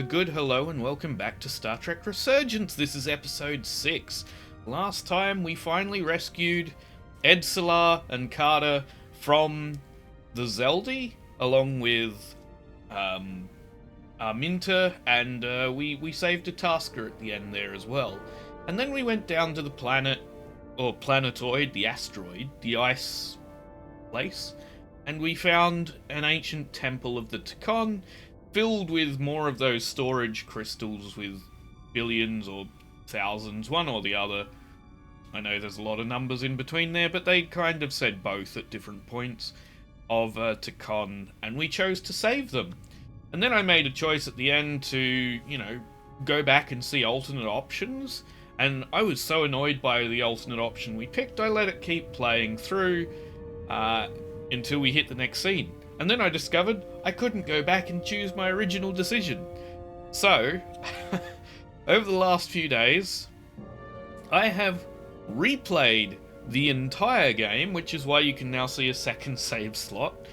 good hello and welcome back to Star Trek Resurgence. This is episode 6. Last time we finally rescued Edsalar and Carter from the Zeldi, along with Arminta, and we saved a Tasker at the end there as well. And then we went down to the planet, or planetoid, the asteroid, the ice place, and we found an ancient temple of the Takon, filled with more of those storage crystals with billions or thousands, one or the other. I know there's a lot of numbers in between there, but they kind of said both at different points of Takon, and we chose to save them. And then I made a choice at the end to, go back and see alternate options, and I was so annoyed by the alternate option we picked, I let it keep playing through until we hit the next scene. And then I discovered I couldn't go back and choose my original decision. So, over the last few days, I have replayed the entire game, which is why you can now see a second save slot,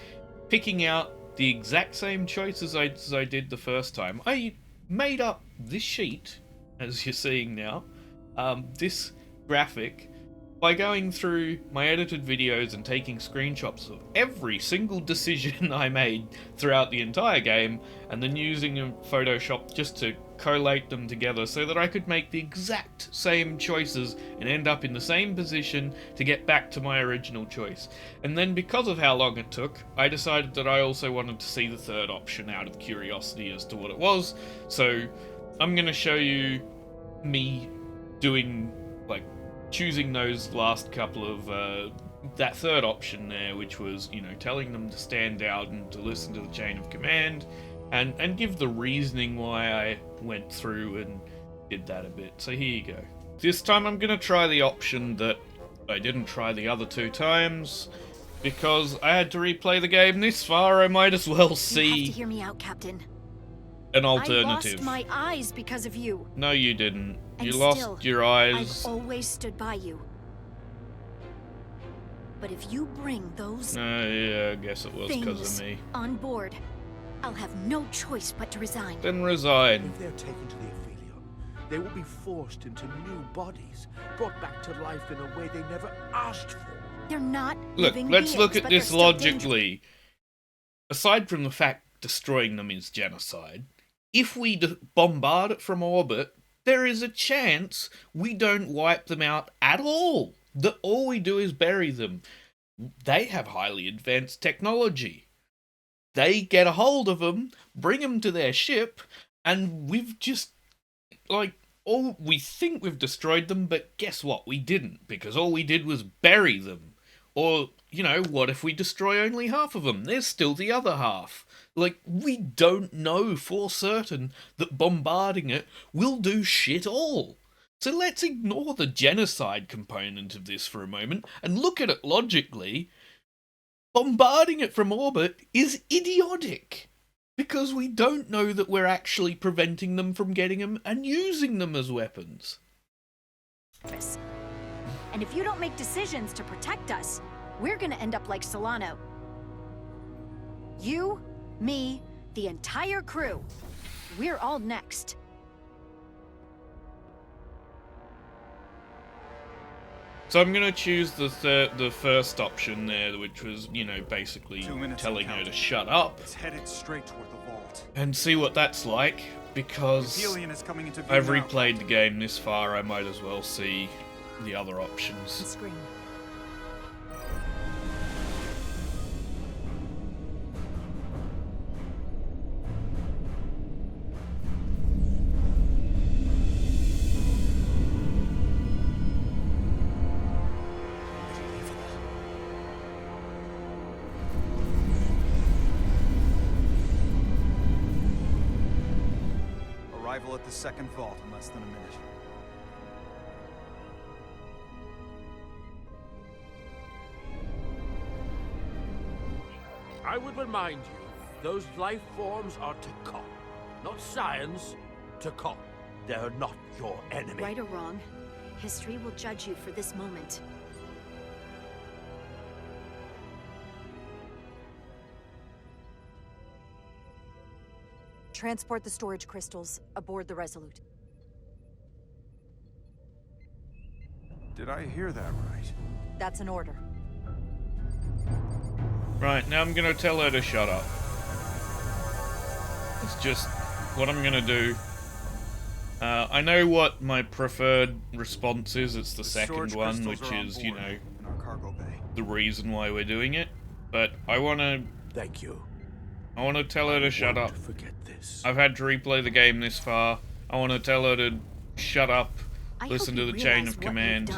picking out the exact same choices as I did the first time. I made up this sheet, as you're seeing now, this graphic, by going through my edited videos and taking screenshots of every single decision I made throughout the entire game, and then using Photoshop just to collate them together so that I could make the exact same choices and end up in the same position to get back to my original choice. And then, because of how long it took, I decided that I also wanted to see the third option out of curiosity as to what it was. So I'm going to show you me doing, choosing those last couple of, that third option there, which was, telling them to stand out and to listen to the chain of command, and give the reasoning why I went through and did that a bit. So here you go. This time I'm going to try the option that I didn't try the other two times, because I had to replay the game this far. I might as well see... You have to hear me out, Captain. An alternative. I lost my eyes because of you. No, you didn't. And you still, lost your eyes. I've always stood by you. But if you bring those yeah, I guess it was because of me. On board, I'll have no choice but to resign. Then resign. If they're taken to the Aphelion, they will be forced into new bodies, brought back to life in a way they never asked for. They're not Look, living let's beings, look at but this they're still logically. Aside from the fact destroying them is genocide, if we bombard it from orbit, there is a chance we don't wipe them out at all. That all we do is bury them. They have highly advanced technology. They get a hold of them, bring them to their ship, and we've just, we think we've destroyed them, but guess what? We didn't, because all we did was bury them. Or, what if we destroy only half of them? There's still the other half. We don't know for certain that bombarding it will do shit all. So let's ignore the genocide component of this for a moment and look at it logically. Bombarding it from orbit is idiotic, because we don't know that we're actually preventing them from getting them and using them as weapons. And if you don't make decisions to protect us, we're gonna end up like Solano. You, me, the entire crew. We're all next. So I'm gonna choose the first option there, which was, basically telling her to shut up. It's headed straight toward the vault. And see what that's like, because I've replayed the game this far, I might as well see the other options. Screen. Arrival at the second vault in less than a minute. I would remind you, those life forms are Takon. Not science, Takon. They're not your enemy. Right or wrong, history will judge you for this moment. Transport the storage crystals aboard the Resolute. Did I hear that right? That's an order. Right, now I'm gonna tell her to shut up. It's just what I'm gonna do. I know what my preferred response is. It's the second one, which is, you know, in our cargo bay. the reason why we're doing it. But I wanna Thank you. tell her to shut up. Won't forget this. I've had to replay the game this far. I wanna tell her to shut up, listen to the chain of command.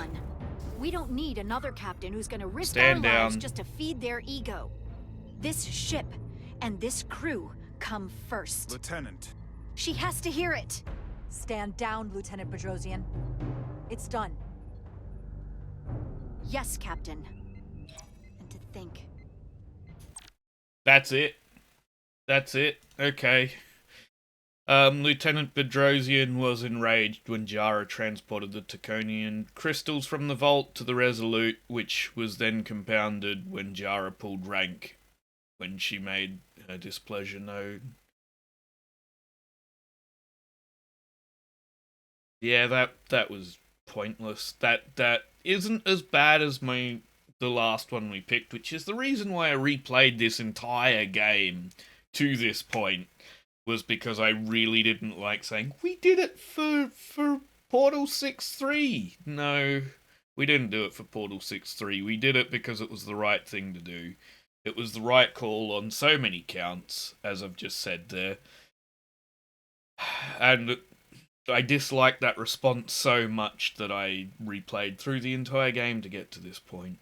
We don't need another captain who's gonna risk Stand our lives down. just to feed their ego. This ship and this crew come first. Lieutenant, She has to hear it. Stand down, Lieutenant Bedrosian. It's done. Yes, Captain. And to think. That's it. That's it. Okay. Lieutenant Bedrosian was enraged when Jara transported the Taconian crystals from the vault to the Resolute, which was then compounded when Jara pulled rank when she made her displeasure known. Yeah, that was pointless. That isn't as bad as the last one we picked, which is the reason why I replayed this entire game to this point, was because I really didn't like saying, we did it for Portal 6-3. No, we didn't do it for Portal 6-3. We did it because it was the right thing to do. It was the right call on so many counts, as I've just said there. And I disliked that response so much that I replayed through the entire game to get to this point.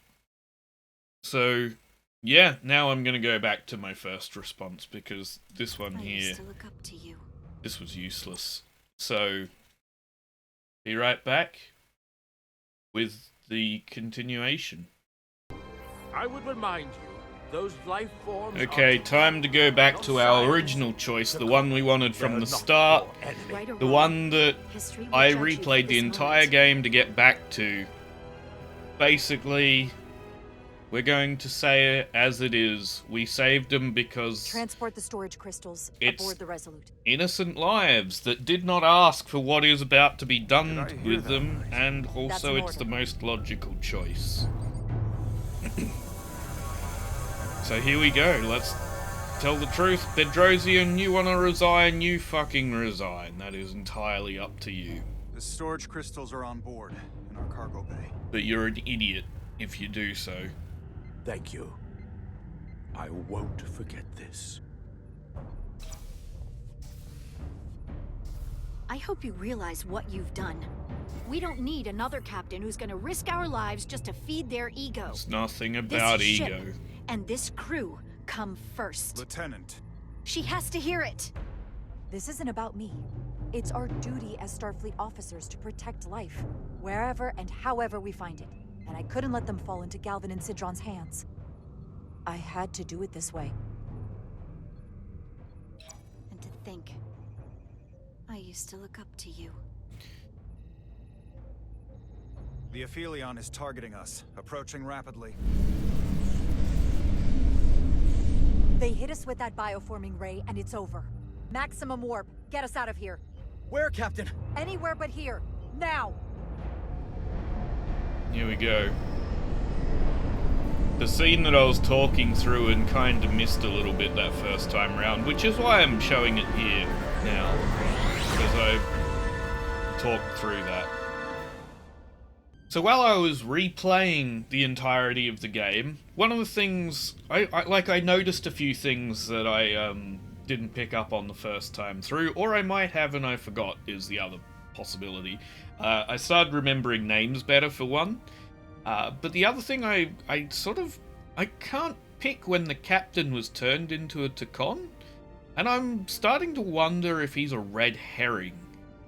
So, yeah, now I'm going to go back to my first response, because this one here, I used to look up to you. this was useless. So, be right back with the continuation. I would remind you, those life forms Okay, are time to go back not to our science, original choice, to the one we wanted They're from the not start, your enemy. Right or the wrong, one that history will I judge you for replayed the this entire moment. game to get back to. Basically, we're going to say it as it is. We saved them because Transport the storage crystals It's- aboard the Resolute. innocent lives that did not ask for what is about to be done Did I hear with that them, right? and also an it's the order. most logical choice. So here we go, let's tell the truth. Bedrosian, you want to resign, you fucking resign. That is entirely up to you. the storage crystals are on board in our cargo bay. But you're an idiot if you do so. Thank you. I won't forget this. I hope you realize what you've done. We don't need another captain who's gonna risk our lives just to feed their ego. It's nothing This about ship ego. and this crew come first. Lieutenant, She has to hear it. This isn't about me. It's our duty as Starfleet officers to protect life, wherever and however we find it. And I couldn't let them fall into Galvin and Sidron's hands. I had to do it this way. And to think, I used to look up to you. the Aphelion is targeting us, approaching rapidly. They hit us with that bioforming ray, and it's over. Maximum warp. Get us out of here. Where, Captain? Anywhere but here. Now! Here we go. The scene that I was talking through and kind of missed a little bit that first time round, which is why I'm showing it here now, because I talked through that. So while I was replaying the entirety of the game, one of the things, I noticed a few things that I didn't pick up on the first time through, or I might have and I forgot, is the other possibility. I started remembering names better, for one. But the other thing, I can't pick when the captain was turned into a Tacon, and I'm starting to wonder if he's a red herring.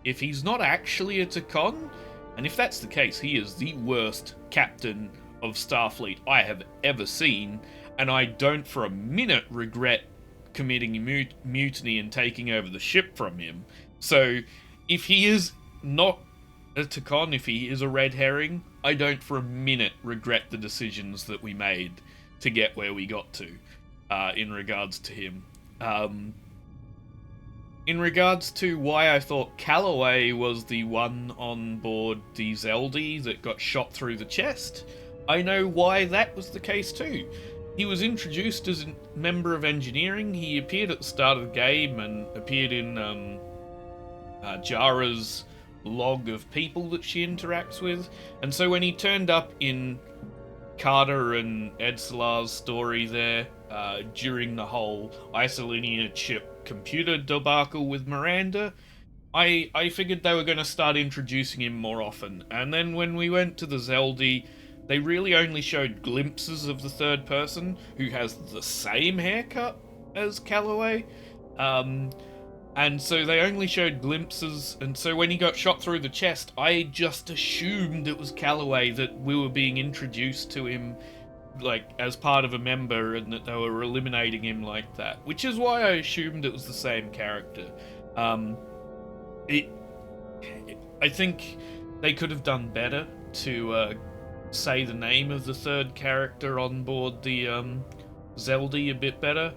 If he's not actually a Tacon, and if that's the case, he is the worst captain of Starfleet I have ever seen, and I don't for a minute regret committing a mutiny and taking over the ship from him. So, if he is not a Tacon, if he is a red herring, I don't for a minute regret the decisions that we made to get where we got to, in regards to him. in regards to why I thought Calloway was the one on board the Zeldy that got shot through the chest, I know why that was the case too. He was introduced as a member of engineering. He appeared at the start of the game and appeared in Jara's log of people that she interacts with. And so when he turned up in Carter and Edsalar's story there, during the whole Isolinian chip computer debacle with Miranda, I figured they were going to start introducing him more often. And then when we went to the Zeldy, they really only showed glimpses of the third person, who has the same haircut as Calloway. And so they only showed glimpses, and so when he got shot through the chest, I just assumed it was Calloway, that we were being introduced to him, like, as part of a member, and that they were eliminating him like that. Which is why I assumed it was the same character. I think they could have done better to say the name of the third character on board the Zeldy a bit better,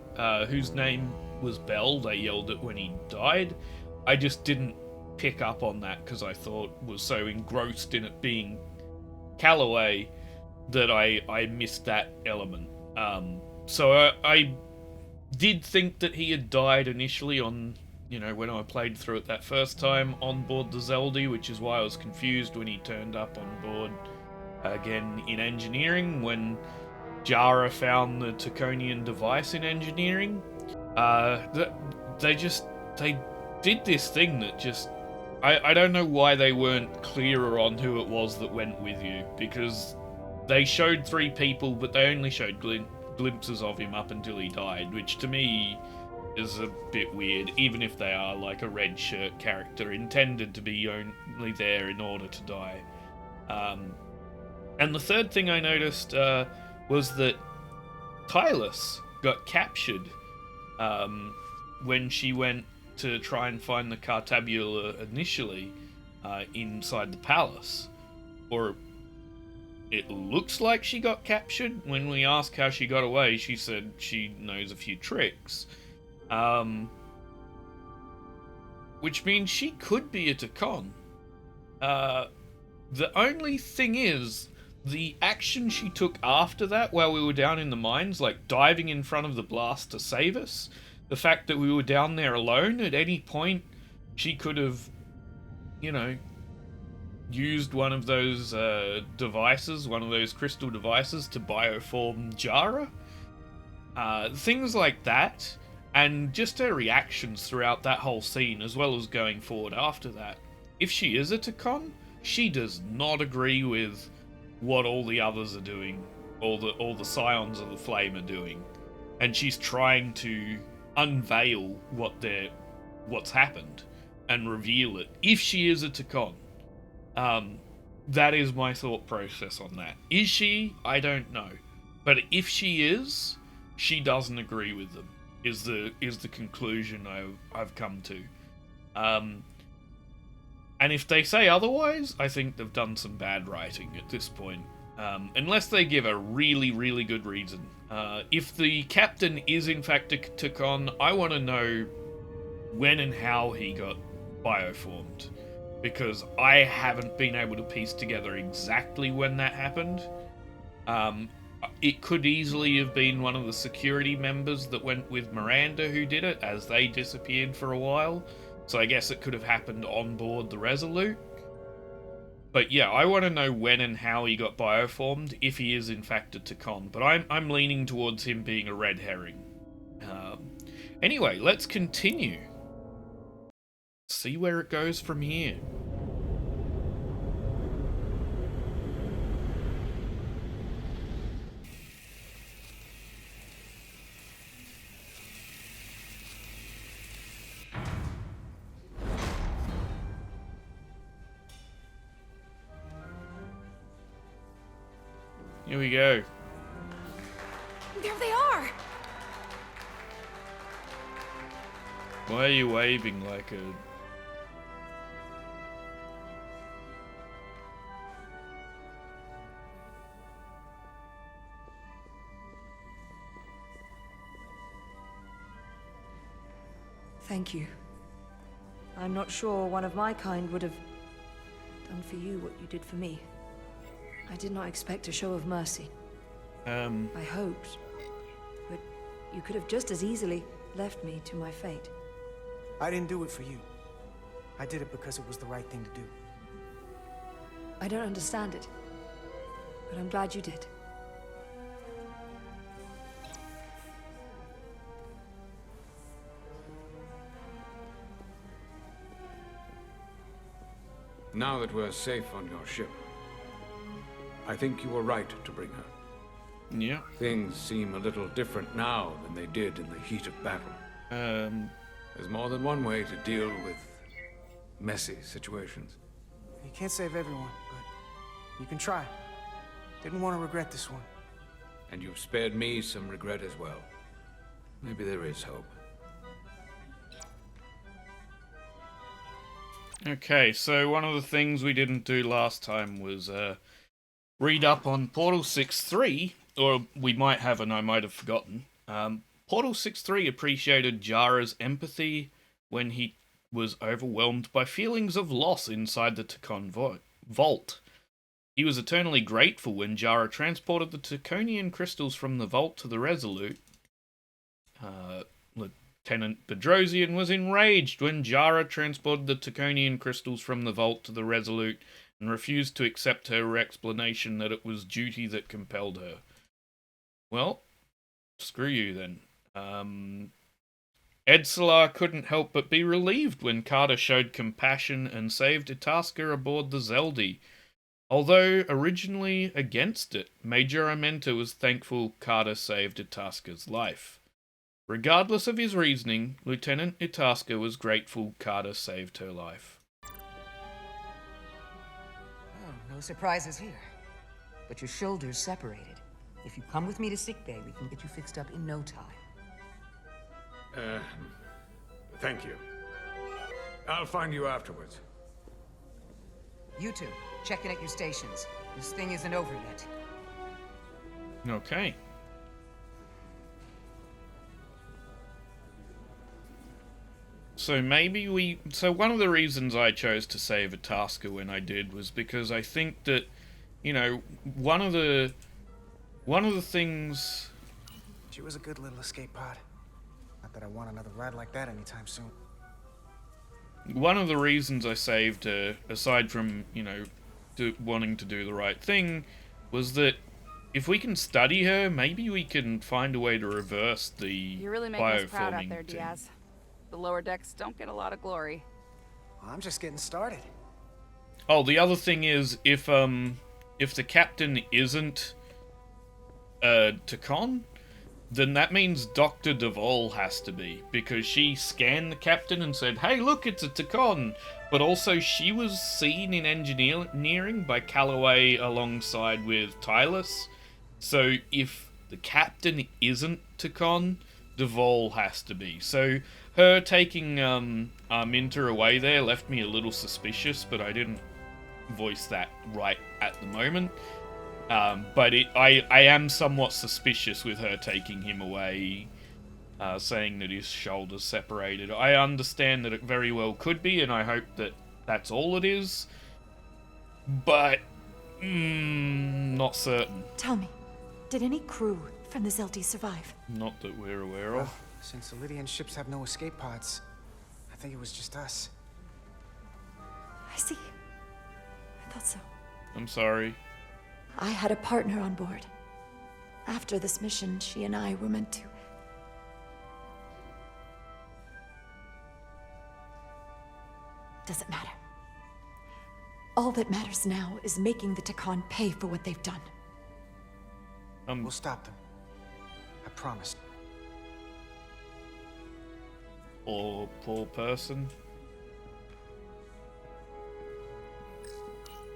whose name was Bell. They yelled it when he died. I just didn't pick up on that because I thought was so engrossed in it being Calloway that I missed that element. So I did think that he had died initially on, when I played through it that first time on board the Zeldy, which is why I was confused when he turned up on board again in engineering, when Jara found the Taconian device in engineering. They did this thing that just... I don't know why they weren't clearer on who it was that went with you, because they showed 3 people, but they only showed glimpses of him up until he died, which to me is a bit weird, even if they are like a red shirt character intended to be only there in order to die. And the third thing I noticed was that Tylus got captured when she went to try and find the Cartabula initially inside the palace. Or it looks like she got captured. When we asked how she got away, she said she knows a few tricks. Which means she could be a Tacon. The only thing is, the action she took after that, while we were down in the mines, like diving in front of the blast to save us, the fact that we were down there alone, at any point she could have, used one of those devices, one of those crystal devices to bioform Jara. Things like that, and just her reactions throughout that whole scene, as well as going forward after that. If she is a Tacon, she does not agree with what all the others are doing, all the Scions of the Flame are doing, and she's trying to unveil what's happened and reveal it. If she is a Tacon, that is my thought process on that. Is she? I don't know, but if she is, she doesn't agree with them. Is the conclusion I've come to. And if they say otherwise, I think they've done some bad writing at this point. Unless they give a really, really good reason. If the captain is in fact a Tacon, I want to know when and how he got bioformed. Because I haven't been able to piece together exactly when that happened. It could easily have been one of the security members that went with Miranda who did it, as they disappeared for a while. So I guess it could have happened on board the Resolute. But yeah, I want to know when and how he got bioformed, if he is in fact a Tacon. But I'm leaning towards him being a red herring. Anyway, let's continue. See where it goes from here. Here we go. There they are! Why are you waving like a... Thank you. I'm not sure one of my kind would have done for you what you did for me. I did not expect a show of mercy. I hoped, but you could have just as easily left me to my fate. I didn't do it for you. I did it because it was the right thing to do. I don't understand it, but I'm glad you did. Now that we're safe on your ship, I think you were right to bring her. Yeah. Things seem a little different now than they did in the heat of battle. There's more than one way to deal with messy situations. You can't save everyone, but you can try. Didn't want to regret this one. And you've spared me some regret as well. Maybe there is hope. Okay, so one of the things we didn't do last time was read up on Portal 6.3, or we might have and I might have forgotten. Portal 6.3 appreciated Jara's empathy when he was overwhelmed by feelings of loss inside the Takon vault. He was eternally grateful when Jara transported the Takonian crystals from the vault to the Resolute. Lieutenant Bedrosian was enraged when Jara transported the Takonian crystals from the vault to the Resolute and refused to accept her explanation that it was duty that compelled her. Well, screw you then. Edsalar couldn't help but be relieved when Carter showed compassion and saved Itasca aboard the Zeldi. Although originally against it, Major Armenta was thankful Carter saved Itasca's life. Regardless of his reasoning, Lieutenant Itasca was grateful Carter saved her life. Oh, no surprises here. But your shoulder's separated. If you come with me to sickbay, we can get you fixed up in no time. Thank you. I'll find you afterwards. You two, check in at your stations. This thing isn't over yet. Okay. So one of the reasons I chose to save Itasca when I did was because I think that, you know, one of the things... She was a good little escape pod. Not that I want another ride like that anytime soon. One of the reasons I saved her, aside from, you know, wanting to do the right thing, was that if we can study her, maybe we can find a way to reverse the You're really making us proud out there, thing. Diaz. The lower decks don't get a lot of glory. Well, I'm just getting started. Oh, the other thing is, if the captain isn't Takon, then that means Dr. Duvall has to be, because she scanned the captain and said, hey, look, it's a Takon. But also, she was seen in engineering by Calloway alongside with Tylus. So, if the captain isn't Takon, Duvall has to be. So, her taking Minter away there left me a little suspicious, but I didn't voice that right at the moment. But I am somewhat suspicious with her taking him away, saying that his shoulder's separated. I understand that it very well could be, and I hope that that's all it is. But, not certain. Tell me, did any crew from the Zeldi survive? Not that we're aware of. Well, since the Lydian ships have no escape pods, I think it was just us. I see. I thought so. I'm sorry. I had a partner on board. After this mission, she and I were meant to... Doesn't matter. All that matters now is making the Takon pay for what they've done. We'll stop them. I promise. Poor person.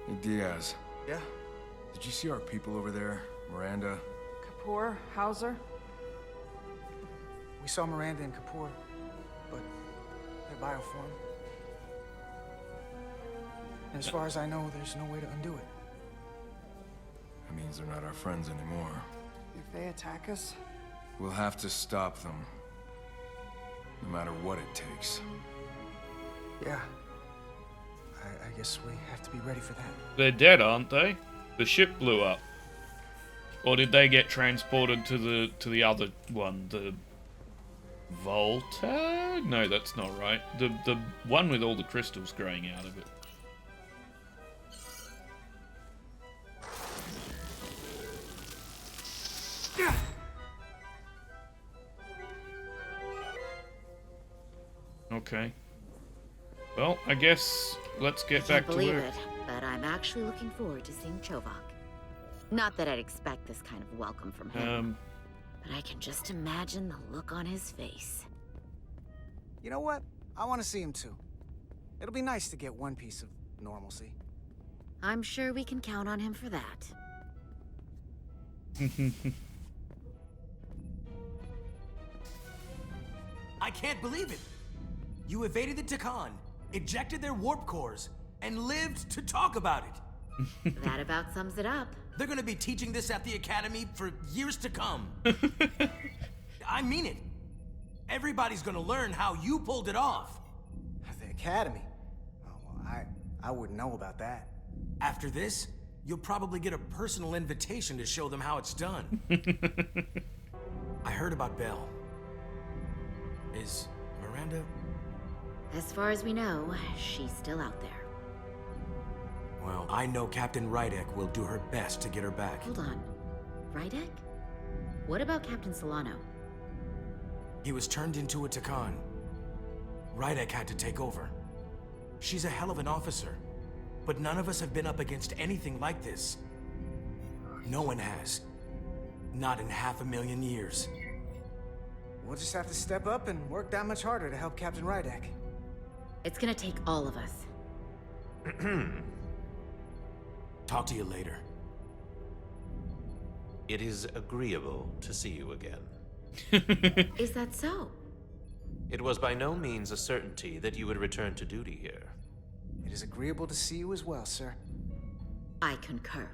Hey, Diaz. Yeah? Did you see our people over there? Miranda? Kapoor, Hauser? We saw Miranda and Kapoor, but they're bioform. And as far as I know, there's no way to undo it. That means they're not our friends anymore. If they attack us? We'll have to stop them. No matter what it takes. Yeah. I guess we have to be ready for that. They're dead, aren't they? The ship blew up. Or did they get transported to the other one? The Volta? No, that's not right. The one with all the crystals growing out of it. Okay. Well, I guess let's get back to work. I can't believe it, but I'm actually looking forward to seeing Chovak. Not that I'd expect this kind of welcome from him, but I can just imagine the look on his face. You know what? I want to see him too. It'll be nice to get one piece of normalcy. I'm sure we can count on him for that. I can't believe it! You evaded the Takan, ejected their warp cores, and lived to talk about it. That about sums it up. They're gonna be teaching this at the Academy for years to come. I mean it. Everybody's gonna learn how you pulled it off. The Academy? Oh, well, I wouldn't know about that. After this, you'll probably get a personal invitation to show them how it's done. I heard about Belle. Is Miranda? As far as we know, she's still out there. Well, I know Captain Rydek will do her best to get her back. Hold on. Rydek? What about Captain Solano? He was turned into a Takan. Rydek had to take over. She's a hell of an officer, but none of us have been up against anything like this. No one has. Not in 500,000 years. We'll just have to step up and work that much harder to help Captain Rydek. It's gonna take all of us. Talk to you later. It is agreeable to see you again. Is that so? It was by no means a certainty that you would return to duty here. It is agreeable to see you as well, sir. I concur.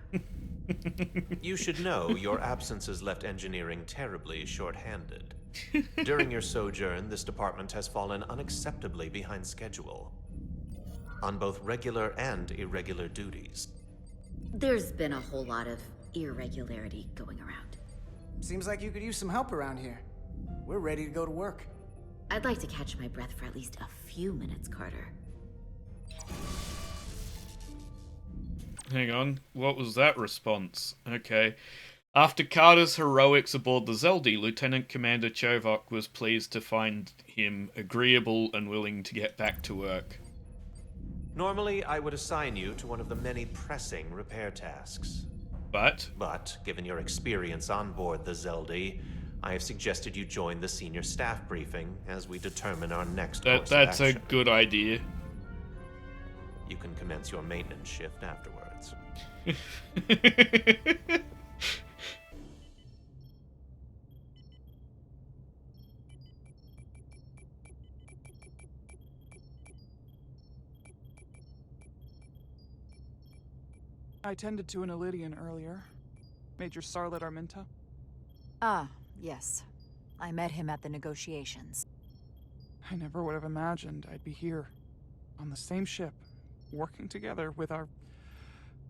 You should know your absence has left engineering terribly short-handed. During your sojourn, this department has fallen unacceptably behind schedule on both regular and irregular duties. There's been a whole lot of irregularity going around. Seems like you could use some help around here. We're ready to go to work. I'd like to catch my breath for at least a few minutes, Carter. Hang on, what was that response? Okay. After Carter's heroics aboard the Zeldy, Lieutenant Commander Chovak was pleased to find him agreeable and willing to get back to work. Normally, I would assign you to one of the many pressing repair tasks. But, given your experience on board the Zeldy, I have suggested you join the senior staff briefing as we determine our next course of That's a action. good idea. You can commence your maintenance shift afterwards. I tended to an Illidian earlier. Major Sarlet Arminta. Ah, yes. I met him at the negotiations. I never would have imagined I'd be here, on the same ship, working together with our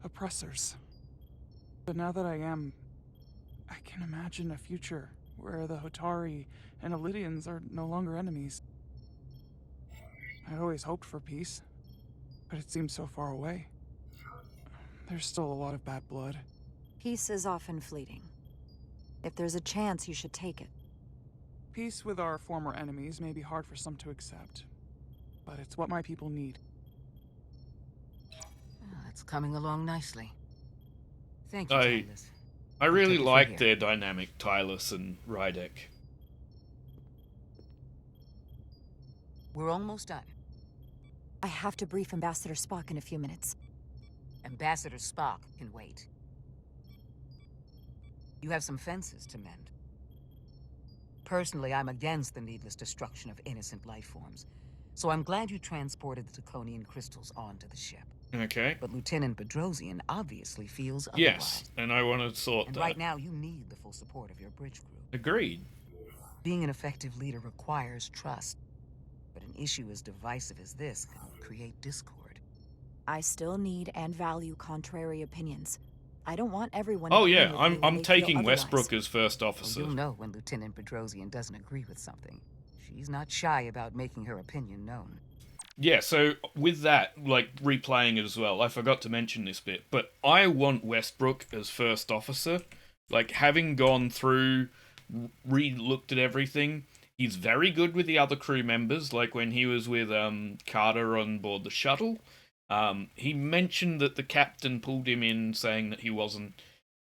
oppressors. But now that I am, I can imagine a future where the Hotari and Illidians are no longer enemies. I'd always hoped for peace, but it seems so far away. There's still a lot of bad blood. Peace is often fleeting. If there's a chance, you should take it. Peace with our former enemies may be hard for some to accept, but it's what my people need. It's coming along nicely. Thank you, Tylus. I really like their dynamic, Tylus and Rydek. We're almost done. I have to brief Ambassador Spock in a few minutes. Ambassador Spock can wait. You have some fences to mend. Personally, I'm against the needless destruction of innocent life forms, so I'm glad you transported the Draconian crystals onto the ship. Okay. But Lieutenant Bedrosian obviously feels otherwise. Yes, and I want to sort and that. Right now, you need the full support of your bridge crew. Agreed. Being an effective leader requires trust, but in An issue as divisive as this can create discord. I still need and value contrary opinions. I don't want everyone. Oh yeah, I'm taking Westbrook as first officer. Well, you'll know when Lieutenant Bedrosian doesn't agree with something. She's not shy about making her opinion known. Yeah, so with that, like, replaying it as well, I forgot to mention this bit, but I want Westbrook as first officer. Like, having gone through, re-looked at everything, he's very good with the other crew members, like when he was with Carter on board the shuttle. He mentioned that the captain pulled him in saying that he wasn't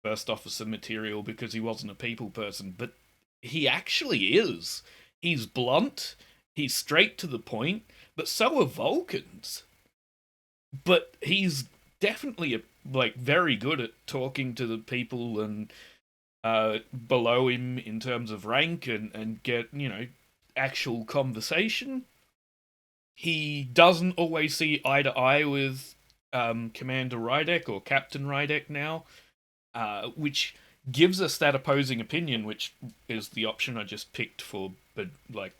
first officer material because he wasn't a people person, but he actually is. He's blunt, he's straight to the point, but so are Vulcans. But he's definitely very good at talking to the people and below him in terms of rank and get, actual conversation. He doesn't always see eye to eye with Commander Rydek or Captain Rydek now, which gives us that opposing opinion, which is the option I just picked for, but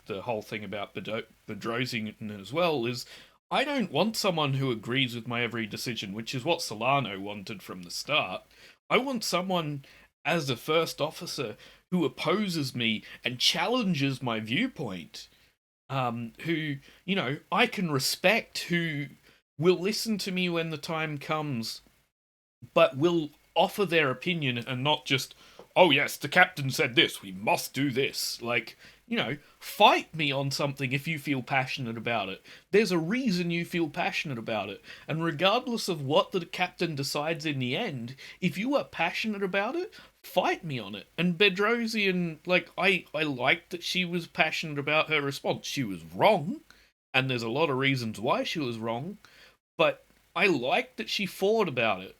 the whole thing about Bedrosian as well, is I don't want someone who agrees with my every decision, which is what Solano wanted from the start. I want someone as a first officer who opposes me and challenges my viewpoint, who, I can respect, who will listen to me when the time comes, but will offer their opinion and not just, oh yes, the captain said this, we must do this. Fight me on something if you feel passionate about it. There's a reason you feel passionate about it. And regardless of what the captain decides in the end, if you are passionate about it, fight me on it. And Bedrosian, I liked that she was passionate about her response. She was wrong, and there's a lot of reasons why she was wrong, but I liked that she fought about it.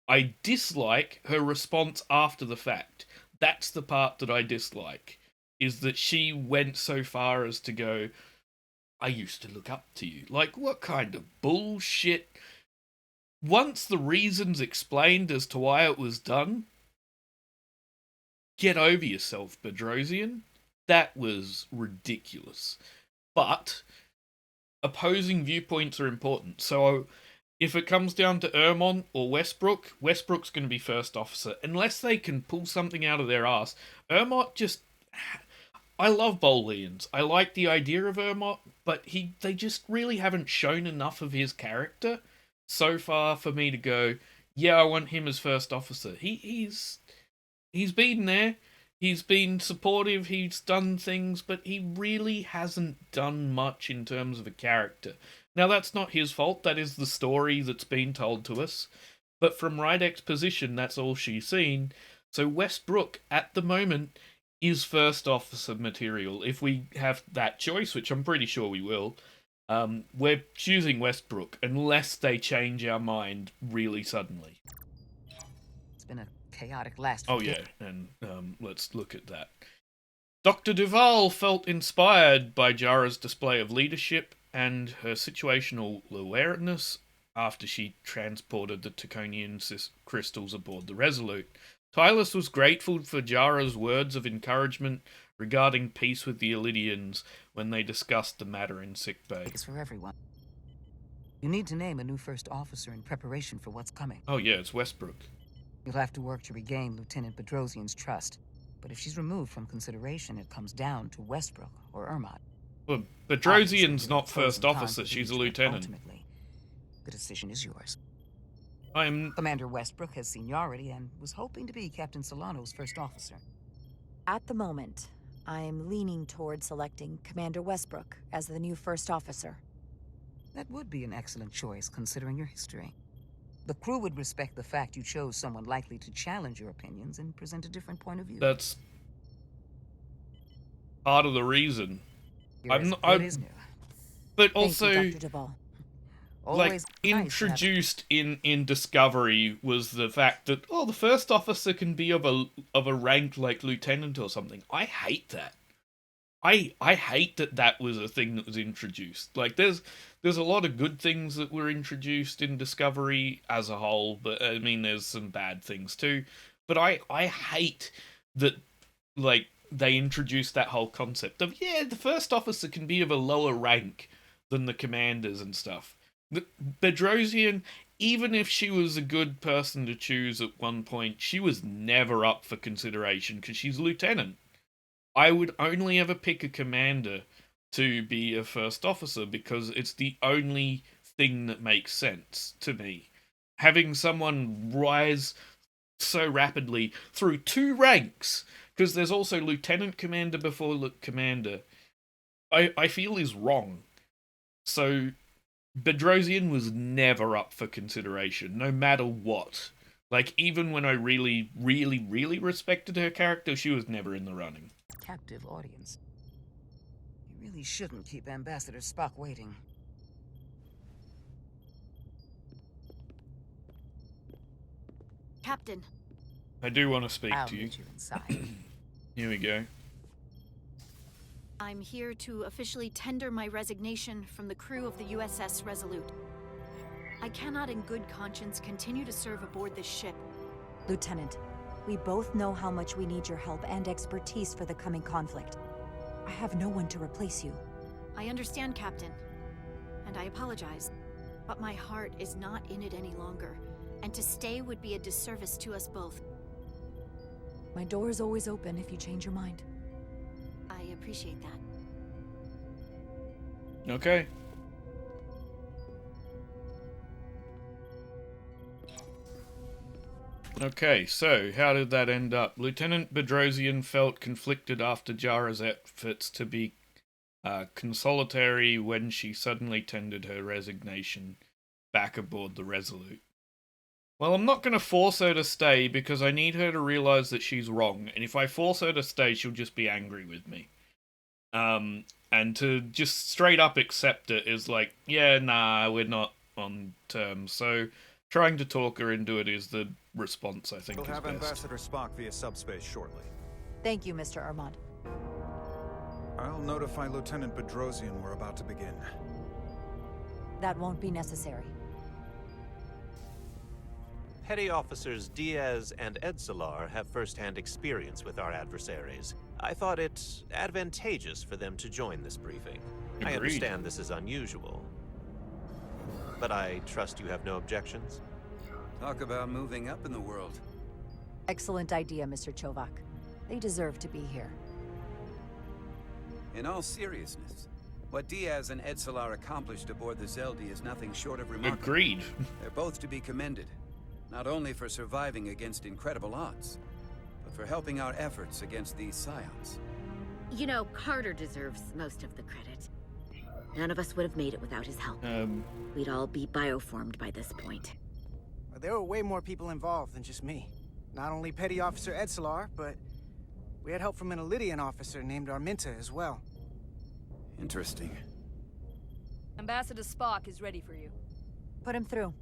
I dislike her response after the fact. That's the part that I dislike, is that she went so far as to go, I used to look up to you. What kind of bullshit? Once the reasons explained as to why it was done, get over yourself, Bedrosian. That was ridiculous. But opposing viewpoints are important. So if it comes down to Ermont or Westbrook, Westbrook's going to be first officer. Unless they can pull something out of their ass. Ermont just... I love Bolians. I like the idea of Ermont, but they just really haven't shown enough of his character so far for me to go, yeah, I want him as first officer. He's been there. He's been supportive. He's done things, but he really hasn't done much in terms of a character. Now, that's not his fault. That is the story that's been told to us. But from Rydek's position, that's all she's seen. So Westbrook, at the moment, is first officer material. If we have that choice, which I'm pretty sure we will, we're choosing Westbrook, unless they change our mind really suddenly. It's been a chaotic last few days. And let's look at that. Dr. Duval felt inspired by Jara's display of leadership and her situational awareness after she transported the Taconian crystals aboard the Resolute. Tylus was grateful for Jara's words of encouragement regarding peace with the Illidians when they discussed the matter in sickbay. It's for everyone. You need to name a new first officer in preparation for what's coming. Oh yeah, it's Westbrook. You'll have to work to regain Lieutenant Bedrosian's trust. But if she's removed from consideration, it comes down to Westbrook or Ermont. Well, Bedrosian's not first officer, she's a lieutenant. Ultimately, the decision is yours. I'm... Commander Westbrook has seniority and was hoping to be Captain Solano's first officer. At the moment, I am leaning toward selecting Commander Westbrook as the new first officer. That would be an excellent choice, considering your history. The crew would respect the fact you chose someone likely to challenge your opinions and present a different point of view. That's part of the reason. But also, Thank you, Dr. Duval. Introduced in Discovery was the fact that, the first officer can be of a rank like lieutenant or something. I hate that. I hate that was a thing that was introduced. There's a lot of good things that were introduced in Discovery as a whole, but I mean there's some bad things too. But I hate that they introduced that whole concept of, yeah, the first officer can be of a lower rank than the commanders and stuff. The Bedrosian, even if she was a good person to choose at one point, she was never up for consideration because she's lieutenant. I would only ever pick a commander to be a first officer because it's the only thing that makes sense to me. Having someone rise so rapidly through 2 ranks, because there's also lieutenant commander before commander, I feel is wrong. So Bedrosian was never up for consideration, no matter what. Like, even when I really, really, really respected her character, she was never in the running. Captive audience. You really shouldn't keep Ambassador Spock waiting. Captain. I do want to speak I'll to you. meet you inside. Here we go. I'm here to officially tender my resignation from the crew of the USS Resolute. I cannot in good conscience continue to serve aboard this ship. Lieutenant, we both know how much we need your help and expertise for the coming conflict. I have no one to replace you. I understand, Captain, and I apologize, but my heart is not in it any longer, and to stay would be a disservice to us both. My door is always open if you change your mind. I appreciate that. Okay. Okay, so how did that end up? Lieutenant Bedrosian felt conflicted after Jara's efforts to be consolatory when she suddenly tendered her resignation back aboard the Resolute. Well, I'm not going to force her to stay because I need her to realize that she's wrong, and if I force her to stay, she'll just be angry with me. And to just straight up accept it is like, yeah, nah, we're not on terms. So trying to talk her into it is the response, I think, We'll is have best. Ambassador Spock via subspace shortly. Thank you, Mr. Armand. I'll notify Lieutenant Bedrosian we're about to begin. That won't be necessary. Petty Officers Diaz and Edsalar have first-hand experience with our adversaries. I thought it advantageous for them to join this briefing. Agreed. I understand this is unusual, but I trust you have no objections? Talk about moving up in the world. Excellent idea, Mr. Chovak. They deserve to be here. In all seriousness, what Diaz and Edsalar accomplished aboard the Zeldi is nothing short of remarkable. Agreed. They're both to be commended, not only for surviving against incredible odds, but for helping our efforts against these scions. You know, Carter deserves most of the credit. None of us would have made it without his help. We'd all be bioformed by this point. There were way more people involved than just me. Not only Petty Officer Edsalar, but we had help from an Elydian officer named Arminta as well. Interesting. Ambassador Spock is ready for you. Put him through.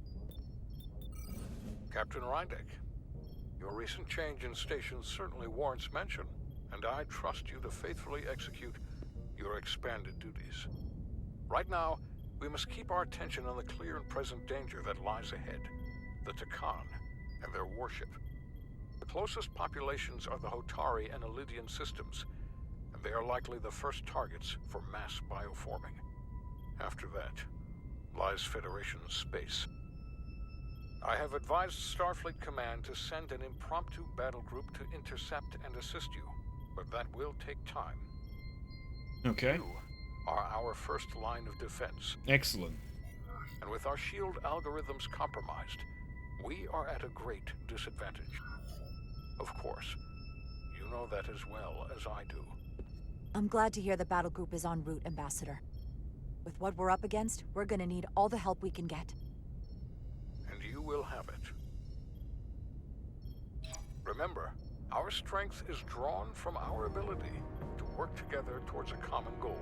Captain Reindeck, your recent change in station certainly warrants mention, and I trust you to faithfully execute your expanded duties. Right now, we must keep our attention on the clear and present danger that lies ahead, the Takan and their warship. The closest populations are the Hotari and Elydian systems, and they are likely the first targets for mass bioforming. After that, lies Federation space. I have advised Starfleet Command to send an impromptu battle group to intercept and assist you, but that will take time. Okay. You are our first line of defense. Excellent. And with our shield algorithms compromised, we are at a great disadvantage. Of course, you know that as well as I do. I'm glad to hear the battle group is en route, Ambassador. With what we're up against, we're gonna need all the help we can get. And you will have it. Remember, our strength is drawn from our ability to work together towards a common goal.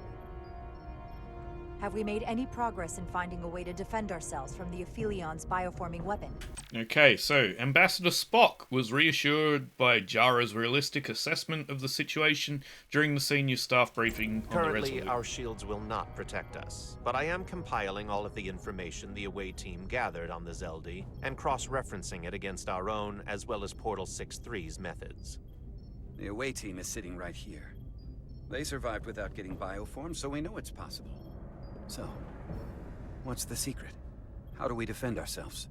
Have we made any progress in finding a way to defend ourselves from the Aphilion's bioforming weapon? Okay, so Ambassador Spock was reassured by Jara's realistic assessment of the situation during the senior staff briefing on the Currently, Resolute. our shields will not protect us, but I am compiling all of the information the away team gathered on the Zeldi and cross-referencing it against our own as well as Portal 6-3's methods. The away team is sitting right here. They survived without getting bioformed, so we know it's possible. So, what's the secret? How do we defend ourselves?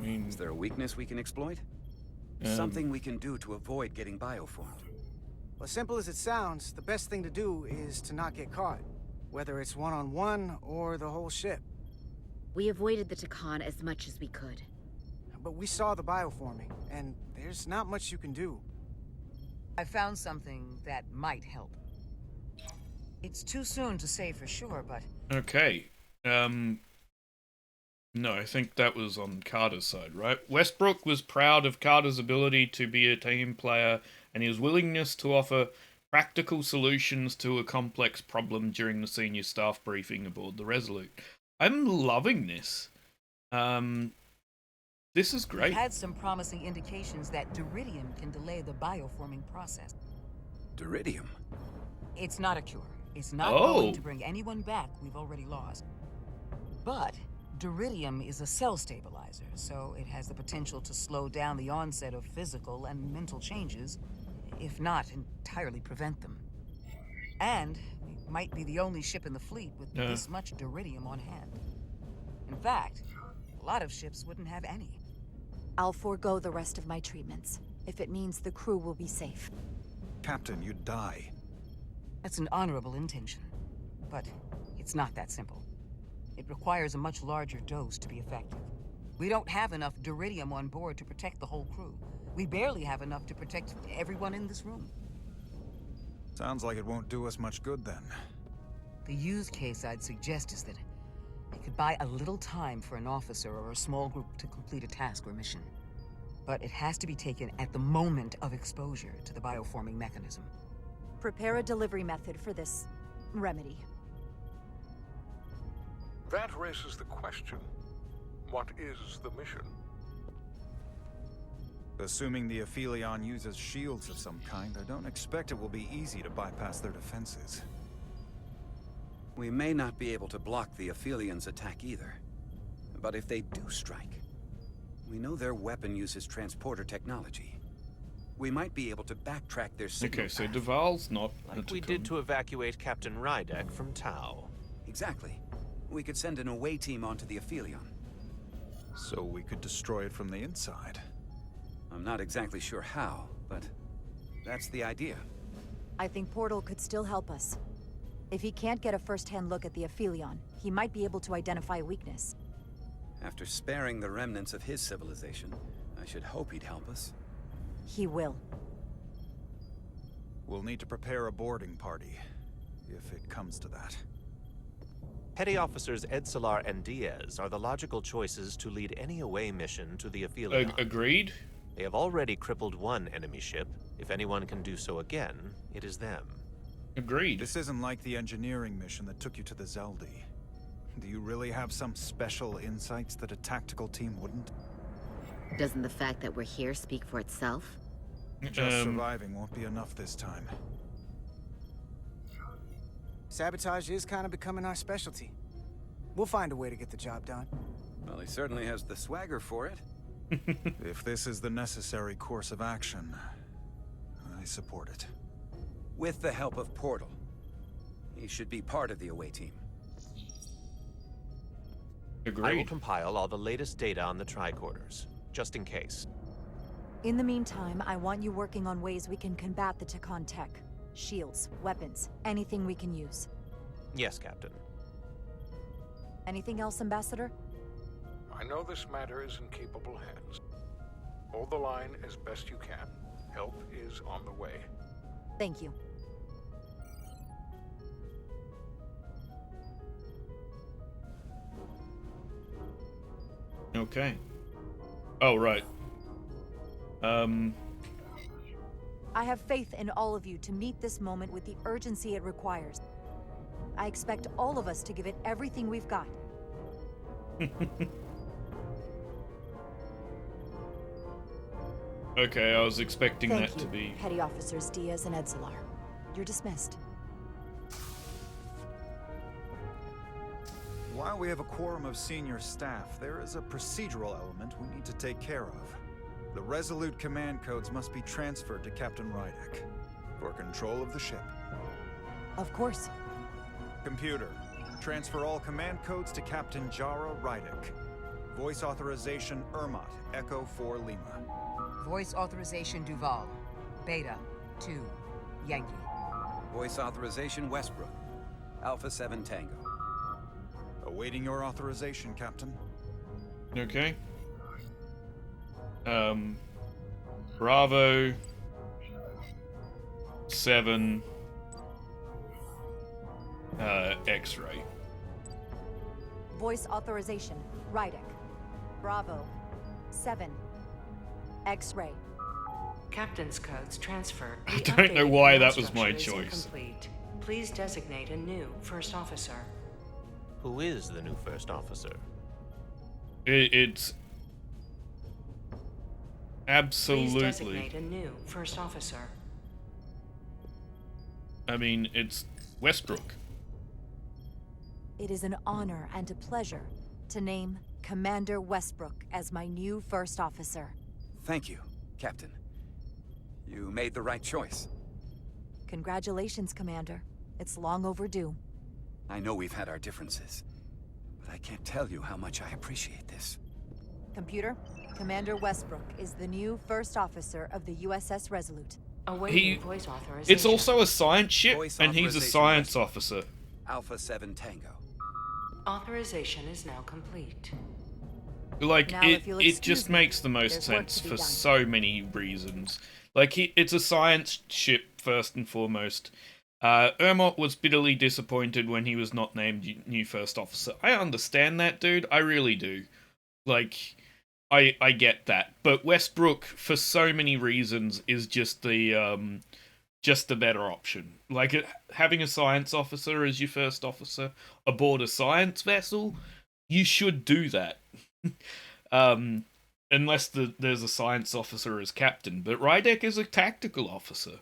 Is there a weakness we can exploit? Something we can do to avoid getting bioformed? Well, as simple as it sounds, the best thing to do is to not get caught. Whether it's one-on-one or the whole ship. We avoided the Takan as much as we could. But we saw the bioforming, and there's not much you can do. I found something that might help. It's too soon to say for sure, but... Okay. No, I think that was on Carter's side, right? Westbrook was proud of Carter's ability to be a team player and his willingness to offer practical solutions to a complex problem during the senior staff briefing aboard the Resolute. I'm loving this. This is great. We've had some promising indications that Duridium can delay the bioforming process. Duridium? It's not a cure. It's not going to bring anyone back we've already lost. But Duridium is a cell stabilizer, so it has the potential to slow down the onset of physical and mental changes, if not entirely prevent them. And we might be the only ship in the fleet with this much Duridium on hand. In fact, a lot of ships wouldn't have any. I'll forego the rest of my treatments, if it means the crew will be safe. Captain, you'd die. That's an honorable intention, but it's not that simple. It requires a much larger dose to be effective. We don't have enough Duridium on board to protect the whole crew. We barely have enough to protect everyone in this room. Sounds like it won't do us much good then. The use case I'd suggest is that it could buy a little time for an officer or a small group to complete a task or mission. But it has to be taken at the moment of exposure to the bioforming mechanism. Prepare a delivery method for this remedy. That raises the question. What is the mission? Assuming the Aphelion uses shields of some kind, I don't expect it will be easy to bypass their defenses. We may not be able to block the Aphelions' attack either. But if they do strike, we know their weapon uses transporter technology. We might be able to backtrack their signal Okay, so path. Duval's not... Like we did to evacuate Captain Rydek from Tau. Exactly. We could send an away team onto the Aphelion. So we could destroy it from the inside. I'm not exactly sure how, but that's the idea. I think Portal could still help us. If he can't get a first-hand look at the Aphelion, he might be able to identify a weakness. After sparing the remnants of his civilization, I should hope he'd help us. He will. We'll need to prepare a boarding party, if it comes to that. Petty Officers Edsalar and Diaz are the logical choices to lead any away mission to the Aphelion. Agreed. They have already crippled one enemy ship. If anyone can do so again, it is them. Agreed. This isn't like the engineering mission that took you to the Zeldi. Do you really have some special insights that a tactical team wouldn't? Doesn't the fact that we're here speak for itself? Just surviving won't be enough this time. Sabotage is kind of becoming our specialty. We'll find a way to get the job done. Well, he certainly has the swagger for it. If this is the necessary course of action, I support it. With the help of Portal. He should be part of the away team. Agreed. I will compile all the latest data on the tricorders, just in case. In the meantime, I want you working on ways we can combat the Takan tech. Shields, weapons, anything we can use. Yes, Captain. Anything else, Ambassador? I know this matter is in capable hands. Hold the line as best you can. Help is on the way. Thank you. Okay. Oh, right. I have faith in all of you to meet this moment with the urgency it requires. I expect all of us to give it everything we've got. Okay, I was expecting Thank that you, to be... Petty Officers Diaz and Edsalar. You're dismissed. While we have a quorum of senior staff, there is a procedural element we need to take care of. The Resolute command codes must be transferred to Captain Rydek for control of the ship. Of course. Computer, transfer all command codes to Captain Jara Rydek. Voice authorization Ermot, Echo 4 Lima. Voice authorization Duval. Beta 2 Yankee. Voice authorization Westbrook, Alpha 7 Tango. Awaiting your authorization, Captain. Okay. Bravo 7 X-ray. Voice authorization Rydek. Bravo 7 X-ray. Captain's codes transfer. I don't know why that was my choice. Incomplete. Please designate a new first officer. Who is the new first officer? It's absolutely. Please designate a new first officer. I mean, it's Westbrook. It is an honor and a pleasure to name Commander Westbrook as my new first officer. Thank you, Captain. You made the right choice. Congratulations, Commander. It's long overdue. I know we've had our differences, but I can't tell you how much I appreciate this. Computer, Commander Westbrook is the new first officer of the USS Resolute. Voice authorization. It's also a science ship, and he's a science officer. Alpha 7 Tango. Authorization is now complete. Like, it just makes the most sense for so many reasons. Like, it's a science ship, first and foremost. Ermot was bitterly disappointed when he was not named new first officer. I understand that, dude. I really do. Like, I get that. But Westbrook, for so many reasons, is just the better option. Like, having a science officer as your first officer aboard a science vessel, you should do that. Unless there's a science officer as captain. But Rydek is a tactical officer.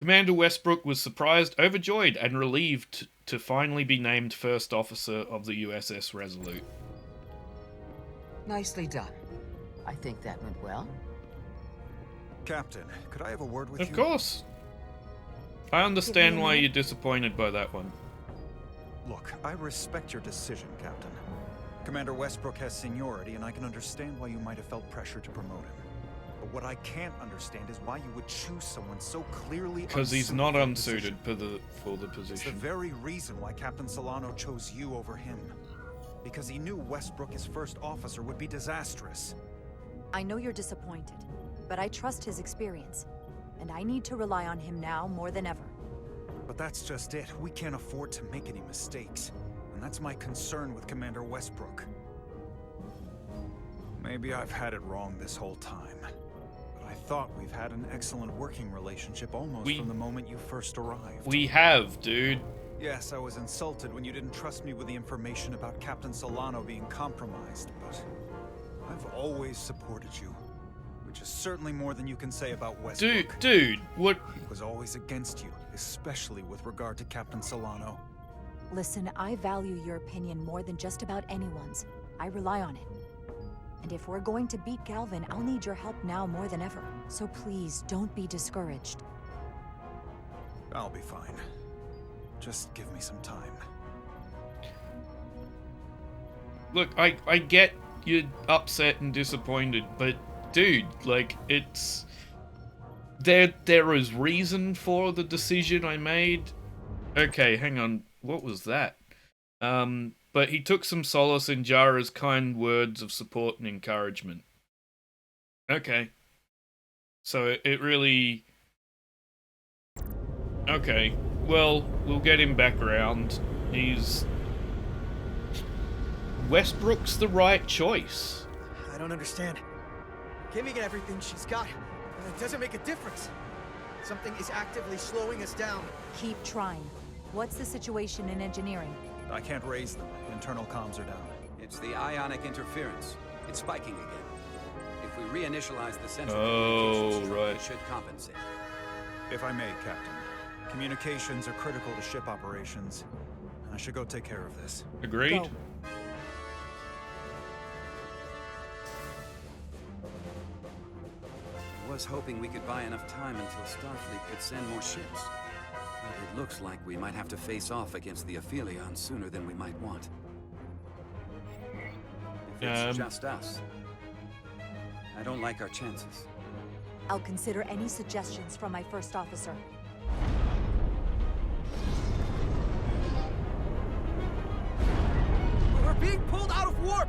Commander Westbrook was surprised, overjoyed, and relieved to finally be named first officer of the USS Resolute. Nicely done. I think that went well. Captain, could I have a word with you? Of course. I understand why you're disappointed by that one. Look, I respect your decision, Captain. Commander Westbrook has seniority, and I can understand why you might have felt pressure to promote him. But what I can't understand is why you would choose someone so clearly because he's not unsuited for the position. It's the very reason why Captain Solano chose you over him. Because he knew Westbrook as first officer would be disastrous. I know you're disappointed, but I trust his experience. And I need to rely on him now more than ever. But that's just it. We can't afford to make any mistakes. And that's my concern with Commander Westbrook. Maybe I've had it wrong this whole time. I thought we've had an excellent working relationship almost from the moment you first arrived. We have, dude. Yes, I was insulted when you didn't trust me with the information about Captain Solano being compromised, but I've always supported you, which is certainly more than you can say about Westbrook. Dude, what? He was always against you, especially with regard to Captain Solano. Listen, I value your opinion more than just about anyone's. I rely on it. And if we're going to beat Galvin, I'll need your help now more than ever. So please, don't be discouraged. I'll be fine. Just give me some time. Look, I get you're upset and disappointed, but dude, like, it's... There is reason for the decision I made. Okay, hang on. What was that? But he took some solace in Jara's kind words of support and encouragement. Okay. So it really... Okay. Well, we'll get him back around. Westbrook's the right choice. I don't understand. Giving everything she's got, it doesn't make a difference. Something is actively slowing us down. Keep trying. What's the situation in engineering? I can't raise them. Internal comms are down. It's the ionic interference. It's spiking again. If we reinitialize the central right. it should compensate. If I may, Captain. Communications are critical to ship operations. I should go take care of this. Agreed. Go. was hoping we could buy enough time until Starfleet could send more ships. But it looks like we might have to face off against the Aphelion sooner than we might want. If it's just us, I don't like our chances. I'll consider any suggestions from my first officer. We're being pulled out of warp!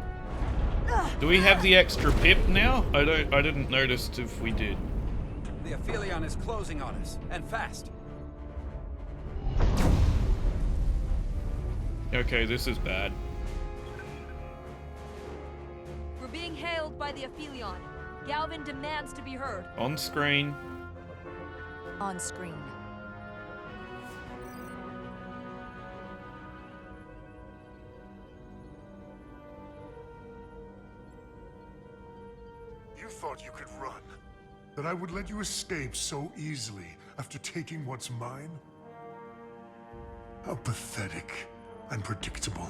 Do we have the extra pip now? I didn't notice if we did. The Aphelion is closing on us, and fast. Okay, this is bad. We're being hailed by the Aphelion. Galvin demands to be heard. On screen. On screen. You thought you could run? That I would let you escape so easily after taking what's mine? How pathetic and predictable.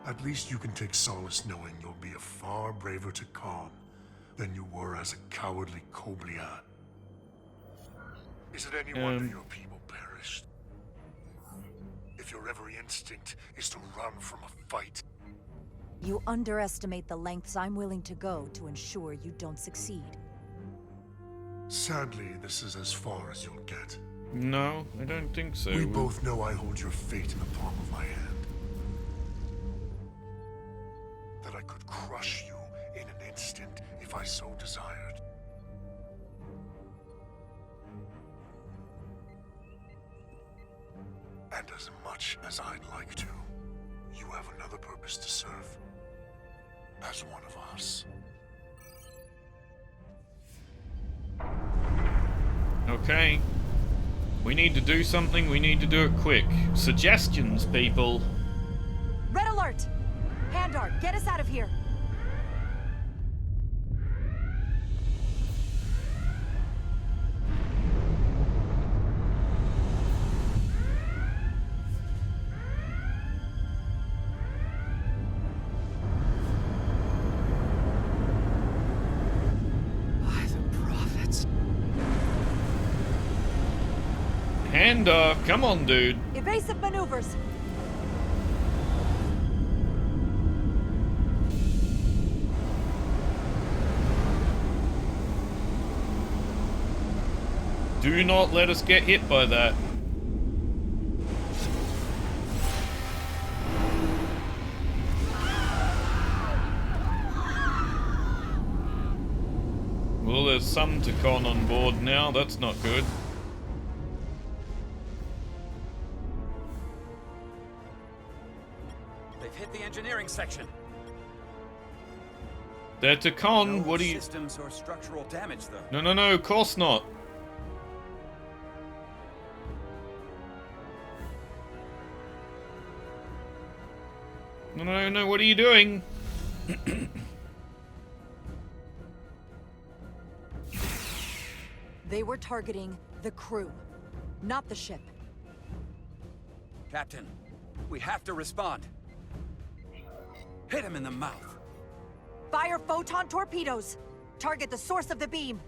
At least you can take solace knowing you'll be a far braver Takan than you were as a cowardly Koblian. Is it any wonder your people perished? If your every instinct is to run from a fight. You underestimate the lengths I'm willing to go to ensure you don't succeed. Sadly, this is as far as you'll get. No, I don't think so. We both know I hold your fate in the palm of my hand. That I could crush you in an instant if I so desired. And as much as I'd like to, you have another purpose to serve. As one of us. Okay. We need to do something, we need to do it quick. Suggestions, people. Red alert! Handar, get us out of here! Handar, come on, dude. Evasive maneuvers! Do not let us get hit by that. Well, there's some Takan on board now. That's not good. They've hit the engineering section. They're Takan. What do you? Systems or structural damage, though. No, of course not. No, what are you doing? They were targeting the crew, not the ship. Captain, we have to respond. Hit him in the mouth. Fire photon torpedoes. Target the source of the beam.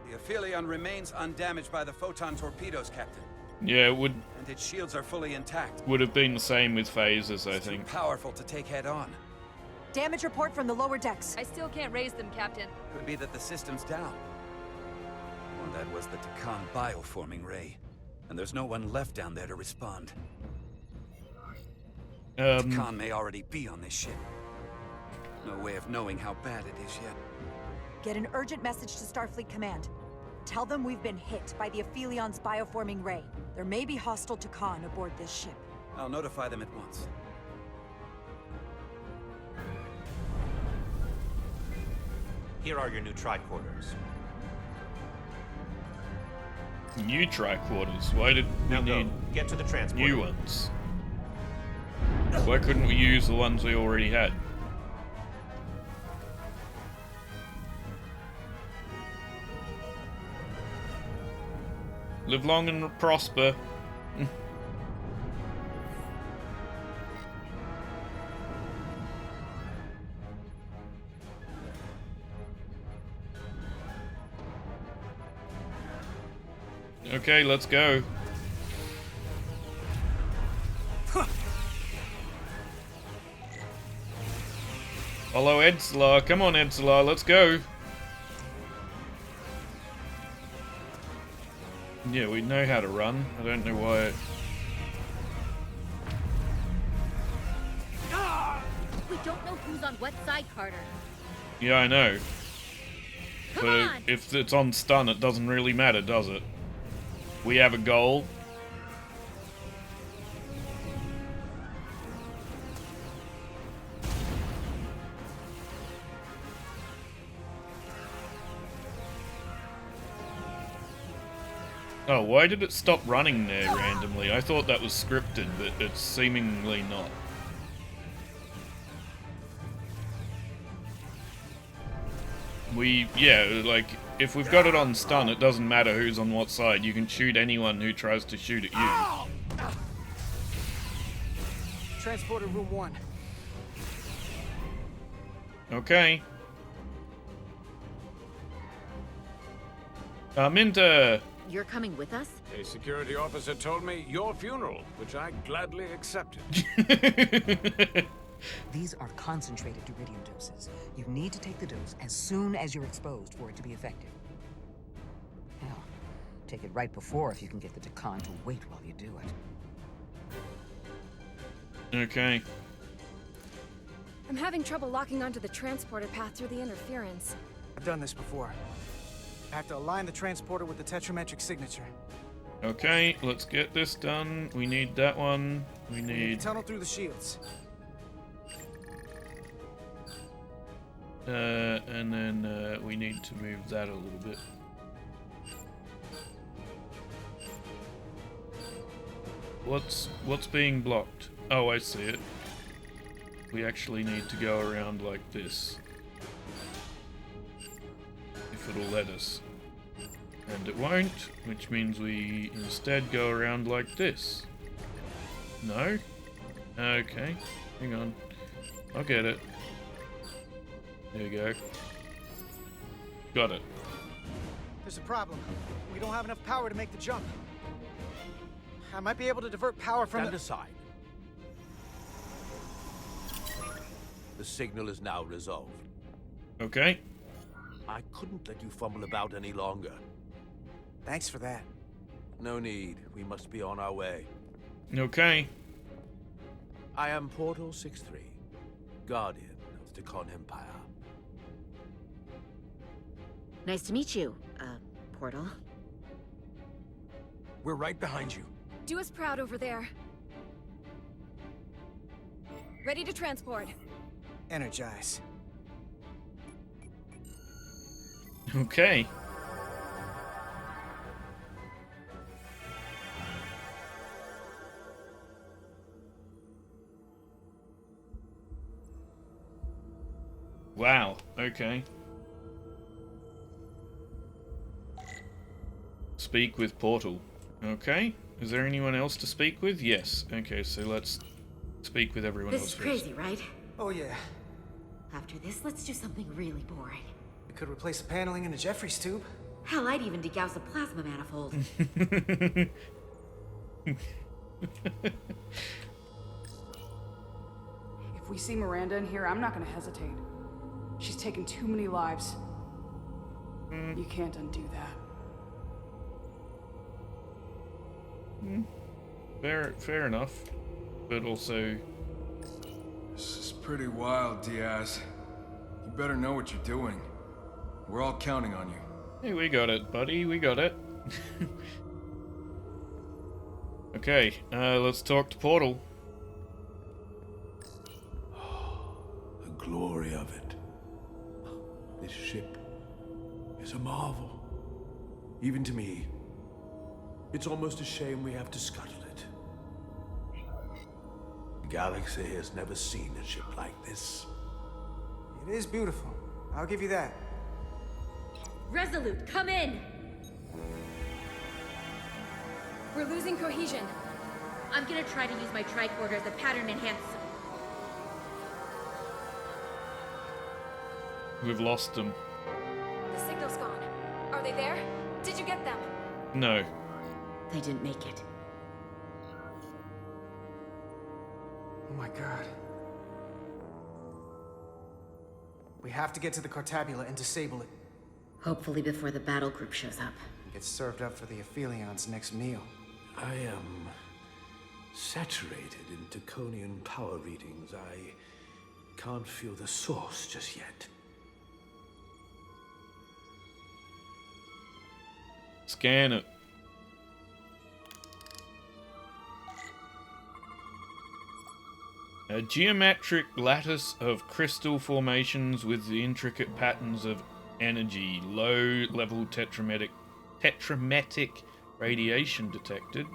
The Aphelion remains undamaged by the photon torpedoes, Captain. Yeah, it would. And its shields are fully intact. Would have been the same with phasers, I think. Too powerful to take head on. Damage report from the lower decks. I still can't raise them, Captain. Could be that the system's down. Or that was the Takan bioforming ray. And there's no one left down there to respond. Takan may already be on this ship. No way of knowing how bad it is yet. Get an urgent message to Starfleet Command. Tell them we've been hit by the Aphelion's bioforming ray. There may be hostile Takan aboard this ship. I'll notify them at once. Here are your new tricorders. New tricorders? Why did we need get to the transporter. New ones? Why couldn't we use the ones we already had? Live long and prosper. Okay, let's go. Follow Edsalar. Come on, Edsalar, let's go. Yeah, we know how to run. I don't know why. We don't know who's on what side, Carter. Yeah, I know. But if it's on stun, it doesn't really matter, does it? We have a goal. Oh, why did it stop running there randomly? I thought that was scripted, but it's seemingly not. Yeah, like, if we've got it on stun, it doesn't matter who's on what side. You can shoot anyone who tries to shoot at you. Transporter room 1. Okay. Minta! You're coming with us? A security officer told me your funeral, which I gladly accepted. These are concentrated Duridium doses. You need to take the dose as soon as you're exposed for it to be effective. Hell, take it right before if you can get the Takan to wait while you do it. Okay. I'm having trouble locking onto the transporter path through the interference. I've done this before. I have to align the transporter with the tetrametric signature. Okay, let's get this done. We need that one. We need... tunnel through the shields. And then we need to move that a little bit. What's being blocked? Oh, I see it. We actually need to go around like this. If it'll let us. And it won't, which means we instead go around like this. No? Okay. Hang on. I'll get it. There we go. Got it. There's a problem. We don't have enough power to make the jump. I might be able to divert power from Stand aside. The signal is now resolved. Okay. I couldn't let you fumble about any longer. Thanks for that. No need. We must be on our way. Okay. I am Portal 6-3, Guardian of the Takan Empire. Nice to meet you, Portal. We're right behind you. Do us proud over there. Ready to transport. Energize. Okay. Wow, okay. Speak with Portal. Okay. Is there anyone else to speak with? Yes. Okay, so let's speak with everyone else first. This is crazy, right? Oh yeah. After this, let's do something really boring. We could replace the paneling in the Jeffries tube. Hell, I'd even degauss a plasma manifold. If we see Miranda in here, I'm not gonna hesitate. She's taken too many lives. You can't undo that. Fair enough. But also... This is pretty wild, Diaz. You better know what you're doing. We're all counting on you. Hey, we got it, buddy. We got it. Okay, let's talk to Portal. The glory of it. This ship is a marvel. Even to me. It's almost a shame we have to scuttle it. The galaxy has never seen a ship like this. It is beautiful. I'll give you that. Resolute, come in! We're losing cohesion. I'm gonna try to use my tricorder as a pattern enhancer. We've lost them. The signal's gone. Are they there? Did you get them? No. They didn't make it. Oh my god. We have to get to the Cartabula and disable it. Hopefully before the battle group shows up. Get served up for the Aphelions' next meal. I am saturated in Taconian power readings. I can't feel the source just yet. Scan it. A geometric lattice of crystal formations with the intricate patterns of energy. Low-level tetrametric radiation detected.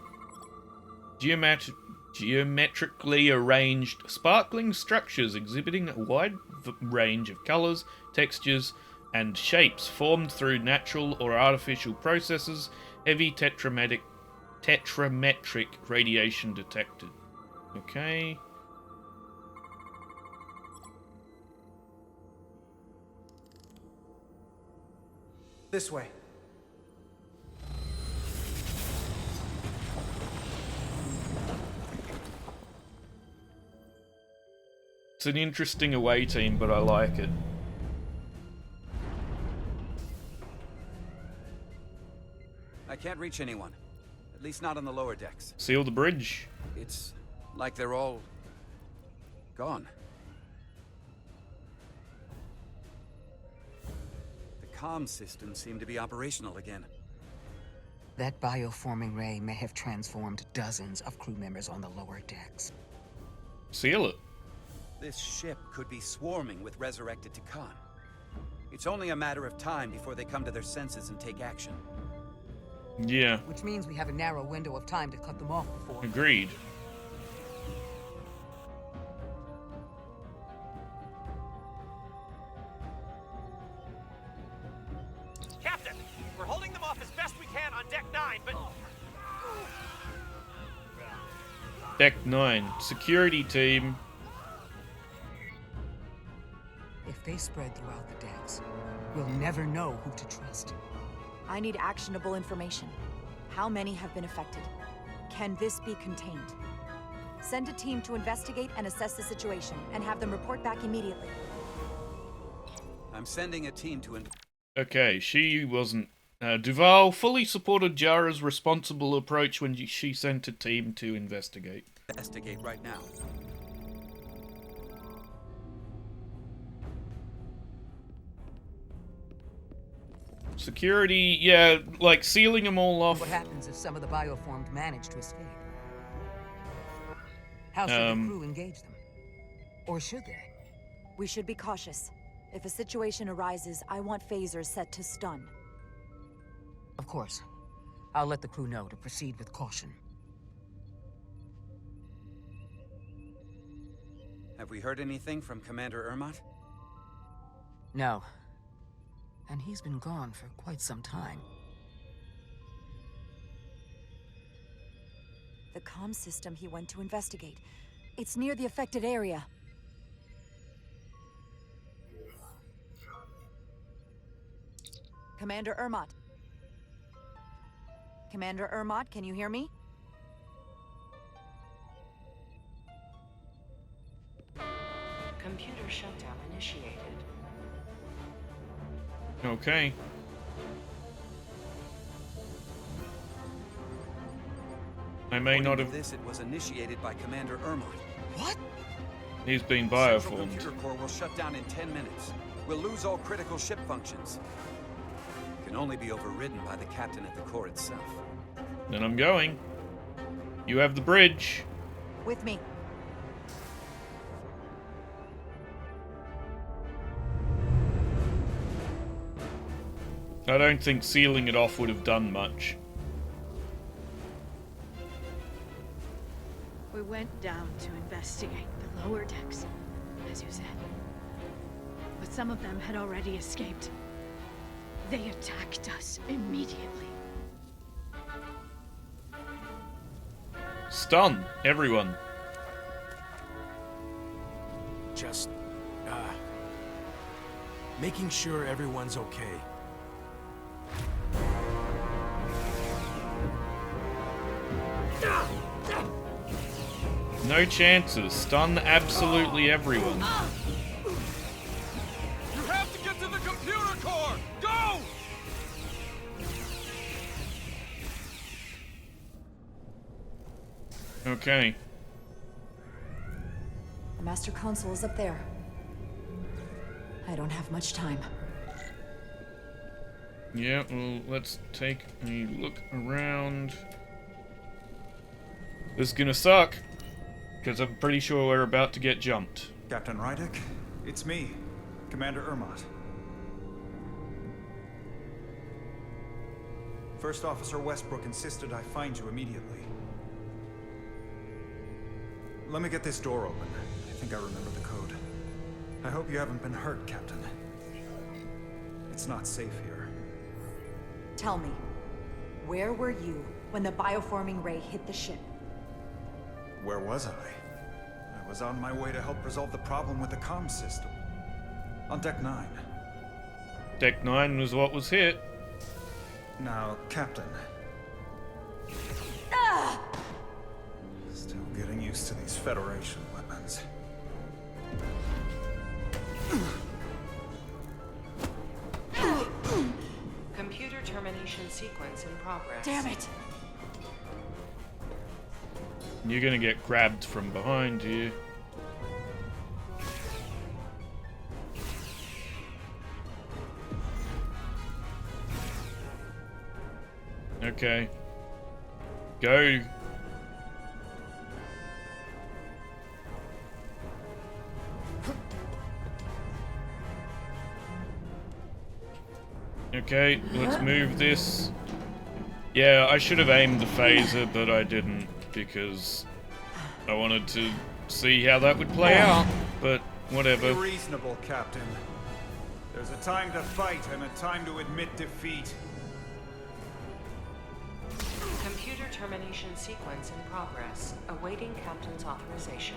Geometrically arranged sparkling structures exhibiting a wide range of colors, textures, and shapes formed through natural or artificial processes. Heavy tetrametric radiation detected. Okay. This way. It's an interesting away team, but I like it. I can't reach anyone. At least not on the lower decks. Seal the bridge. It's like they're all gone. The comm systems seem to be operational again. That bioforming ray may have transformed dozens of crew members on the lower decks. Seal it. This ship could be swarming with resurrected Takan. It's only a matter of time before they come to their senses and take action. Yeah. Which means we have a narrow window of time to cut them off before. Agreed. Captain, we're holding them off as best we can on Deck 9, but... Deck 9. Security team. If they spread throughout the decks, we'll never know who to trust. I need actionable information. How many have been affected? Can this be contained? Send a team to investigate and assess the situation, and have them report back immediately. I'm sending a team to... Okay, she wasn't... Duval fully supported Jara's responsible approach when she sent a team to investigate. Investigate right now. Security, yeah, like sealing them all off. What happens if some of the bioformed manage to escape? How should the crew engage them? Or should they? We should be cautious. If a situation arises, I want phasers set to stun. Of course. I'll let the crew know to proceed with caution. Have we heard anything from Commander Ermot? No. And he's been gone for quite some time. The comm system he went to investigate. It's near the affected area. Commander Ermot. Commander Ermot, can you hear me? Computer shutdown initiated. Okay. I may not have... This, it was initiated by Commander Ermot. What? He's been Central bioformed. computer core will shut down in 10 minutes. We'll lose all critical ship functions. It can only be overridden by the captain at the core itself. Then I'm going. You have the bridge. With me. I don't think sealing it off would have done much. We went down to investigate the lower decks, as you said. But some of them had already escaped. They attacked us immediately. Stun everyone. Just, making sure everyone's okay. No chances. Stun absolutely everyone. You have to get to the computer core! Go! Okay. The master console is up there. I don't have much time. Yeah, well, let's take a look around. This is gonna suck, because I'm pretty sure we're about to get jumped. Captain Rydick, it's me, Commander Ermot. First Officer Westbrook insisted I find you immediately. Let me get this door open. I think I remember the code. I hope you haven't been hurt, Captain. It's not safe here. Tell me, where were you when the bioforming ray hit the ship? Where was I? I was on my way to help resolve the problem with the comm system. On Deck 9. Deck 9 was what was hit. Now, Captain. Still getting used to these Federation weapons. Computer termination sequence in progress. Damn it! You're gonna get grabbed from behind here. Okay. Go. Okay, let's move this. Yeah, I should have aimed the phaser, but I didn't because I wanted to see how that would play out, but whatever. Be reasonable, Captain. There's a time to fight and a time to admit defeat. Computer termination sequence in progress. Awaiting Captain's authorization.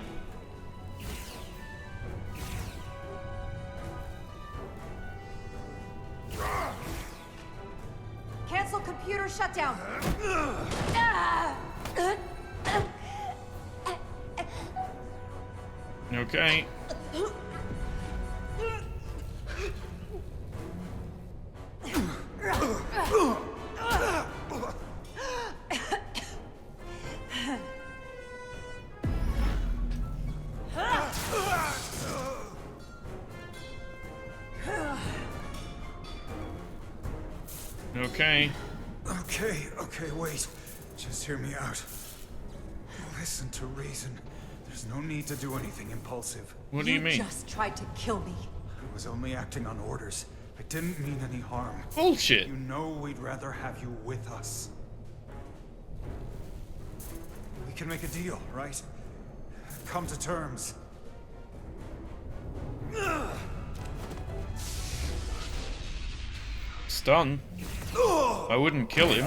Cancel computer shutdown! Okay. Okay. Okay, wait. Just hear me out. Listen to reason. There's no need to do anything impulsive. What do you mean? You just tried to kill me. I was only acting on orders. I didn't mean any harm. Bullshit. You know we'd rather have you with us. We can make a deal, right? Come to terms. Stun? I wouldn't kill him.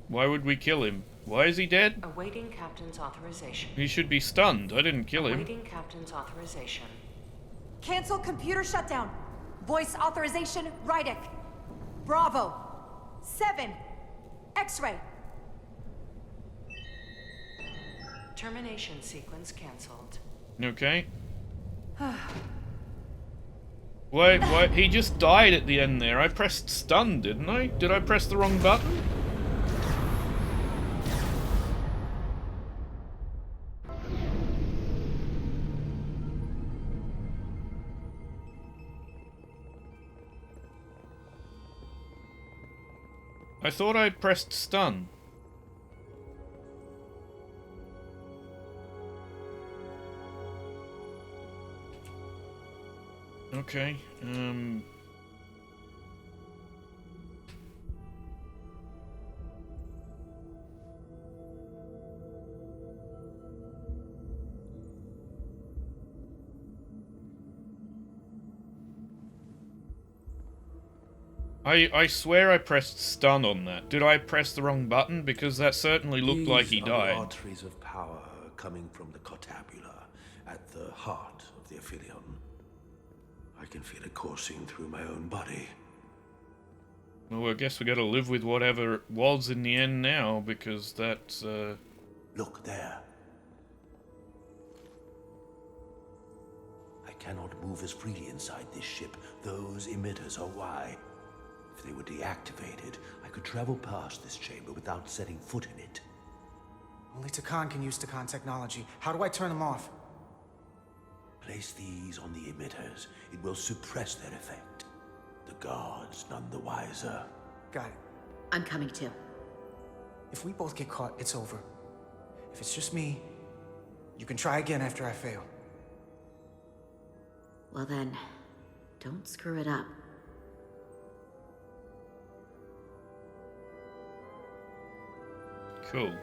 Why would we kill him? Why is he dead? Awaiting Captain's authorization. He should be stunned. I didn't kill him. Awaiting Captain's authorization. Cancel computer shutdown. Voice authorization, Rydick. Bravo. 7. X-ray. Termination sequence cancelled. Okay. Why? He just died at the end there. I pressed stun, didn't I? Did I press the wrong button? I thought I pressed stun. Okay, I swear I pressed stun on that. Did I press the wrong button? Because that certainly looked like he died. The arteries of power coming from the cortabula at the heart of the Aphelion. I can feel it coursing through my own body. Well, I guess we gotta live with whatever it was in the end now, because that's, Look there. I cannot move as freely inside this ship. Those emitters are why. If they were deactivated, I could travel past this chamber without setting foot in it. Only Takan can use Takan technology. How do I turn them off? Place these on the emitters. It will suppress their effect. The guards none the wiser. Got it. I'm coming too. If we both get caught, it's over. If it's just me, you can try again after I fail. Well then, don't screw it up. Cool.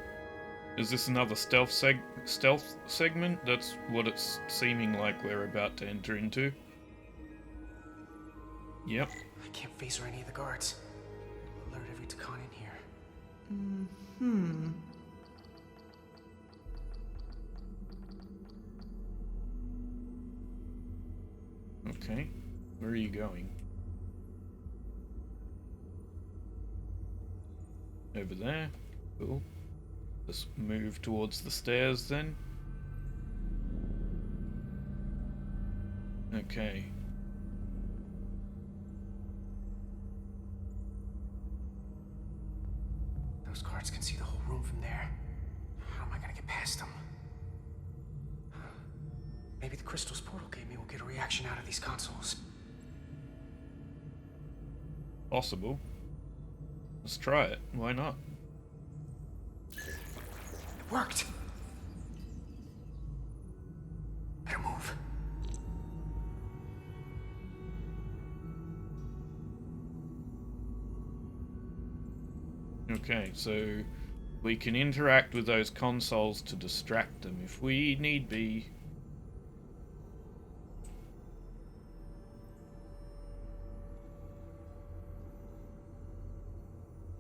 Is this another stealth segment? That's what it's seeming like we're about to enter into. Yep. I can't phaser any of the guards. It'll alert every Takan in here. Okay. Where are you going? Over there. Cool. Let's move towards the stairs then. Okay. Those guards can see the whole room from there. How am I gonna get past them? Maybe the crystals portal gave me will get a reaction out of these consoles. Possible. Let's try it. Why not? It worked! Better move. Okay, so we can interact with those consoles to distract them if we need be.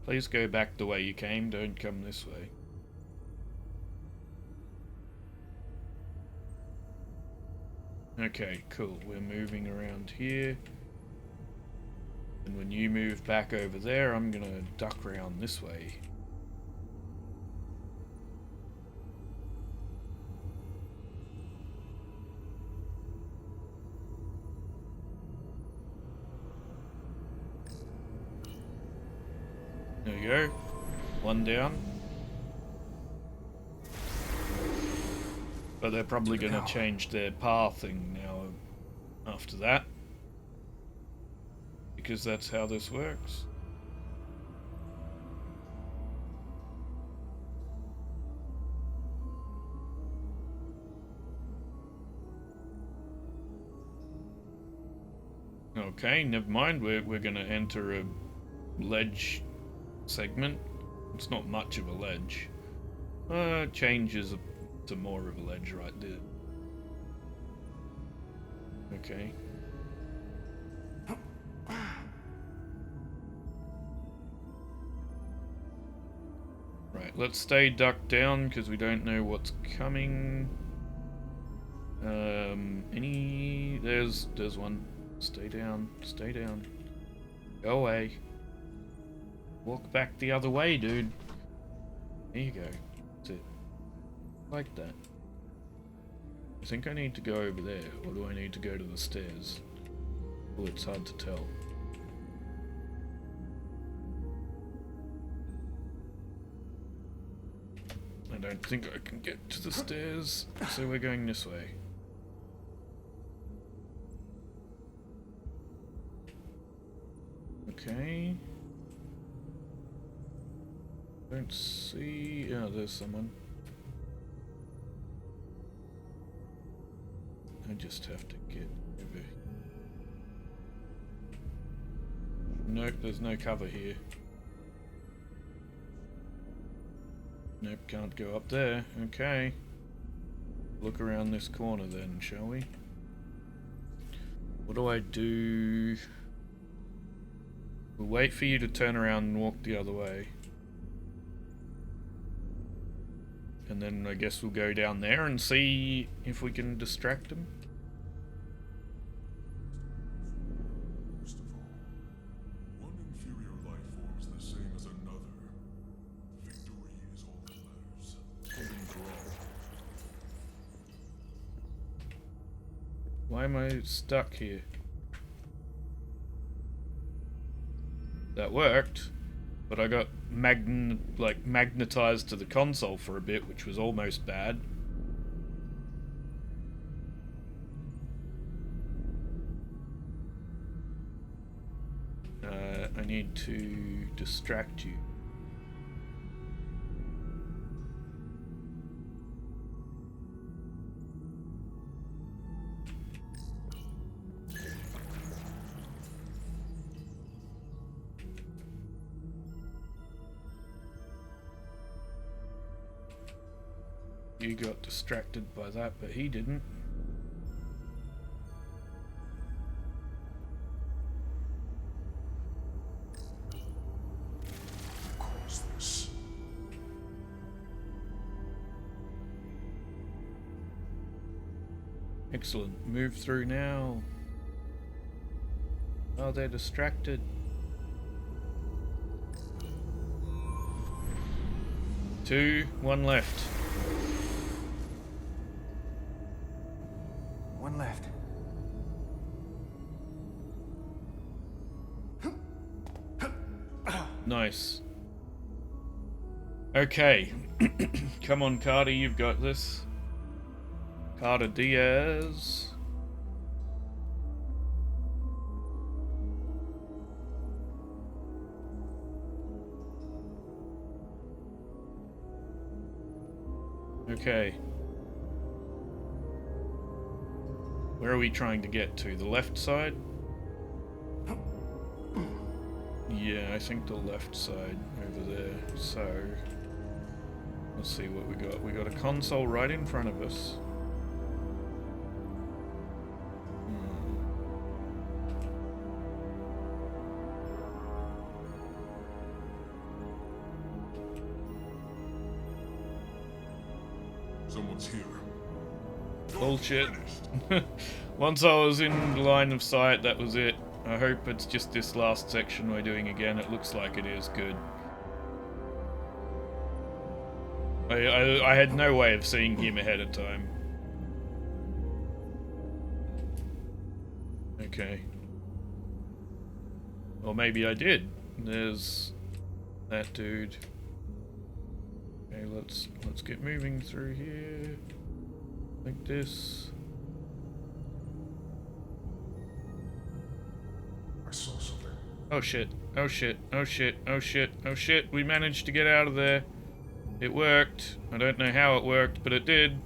Please go back the way you came, don't come this way. Okay, cool. We're moving around here. And when you move back over there, I'm gonna duck around this way. There you go. One down. But they're probably going to change their pathing now after that. Because that's how this works. Okay, never mind. We're going to enter a ledge segment. It's not much of a ledge. Changes to more of a ledge right there. Okay. Right, let's stay ducked down because we don't know what's coming. There's one. Stay down, stay down. Go away. Walk back the other way, dude. There you go. That's it. Like that. I think I need to go over there, or do I need to go to the stairs? Oh, it's hard to tell. I don't think I can get to the stairs, so we're going this way. Okay. Don't see... Yeah, there's someone. I just have to get over. Nope, there's no cover here. Nope, can't go up there. Okay. Look around this corner then, shall we? What do I do? We'll wait for you to turn around and walk the other way. And then I guess we'll go down there and see if we can distract him. First of all, one inferior life Why am I stuck here? That worked, but I got magnetized to the console for a bit, which was almost bad. I need to distract you. You got distracted by that, but he didn't. Excellent. Move through now. Oh, they're distracted. Two, one left. One left. Nice. Okay. Come on, Carter, you've got this. Carter Diaz. Okay. Where are we trying to get to? The left side? Yeah, I think the left side over there. So, let's see what we got. We got a console right in front of us. Someone's here. Bullshit. Once I was in line of sight, that was it. I hope it's just this last section we're doing again. It looks like it is. Good. I had no way of seeing him ahead of time. Okay. Or maybe I did. There's that dude. Okay, let's get moving through here. Like this. I saw something. Oh shit, oh shit, oh shit, oh shit, oh shit. We managed to get out of there. It worked. I don't know how it worked, but it did.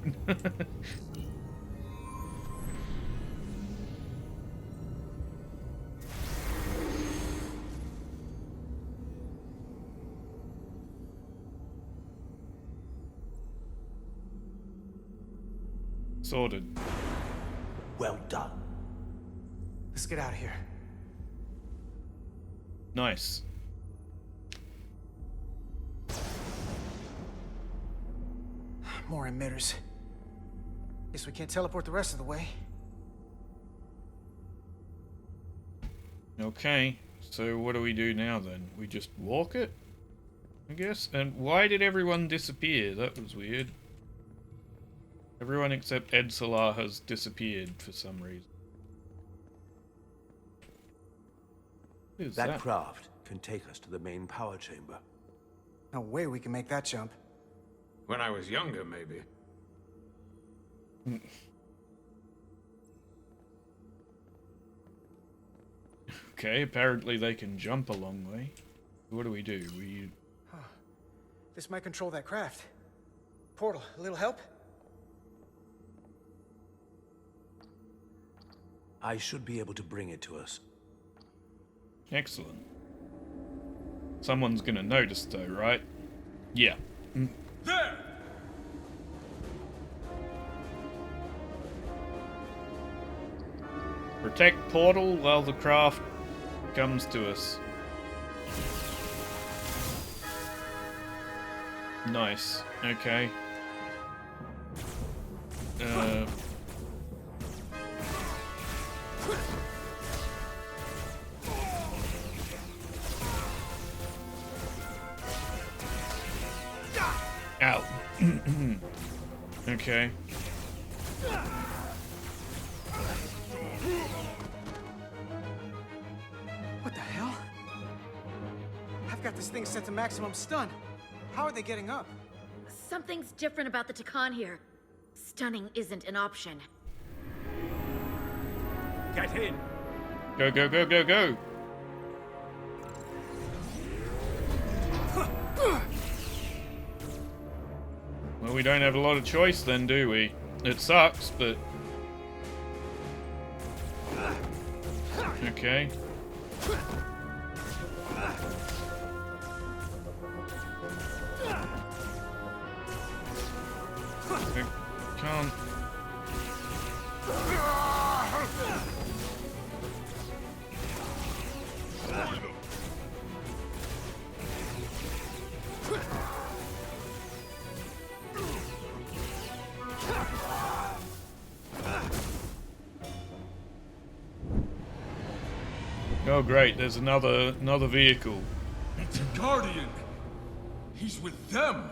Sorted. Well done. Let's get out of here. Nice. More emitters. Guess we can't teleport the rest of the way. Okay, so what do we do now then? We just walk it? I guess? And why did everyone disappear? That was weird. Everyone except Edsalar has disappeared for some reason. What is That craft can take us to the main power chamber. No way we can make that jump. When I was younger, maybe. Okay, apparently they can jump a long way. What do? This might control that craft. Portal, a little help? I should be able to bring it to us. Excellent. Someone's gonna notice though, right? Yeah. There! Protect portal while the craft comes to us. Nice. Okay. Ow. Okay. I've got this thing set to maximum stun. How are they getting up? Something's different about the Takan here. Stunning isn't an option. Get in! Go, go, go, go, go! Well, we don't have a lot of choice then, do we? It sucks, but... Okay. I can't... Oh great, there's another vehicle. It's a Guardian! He's with them!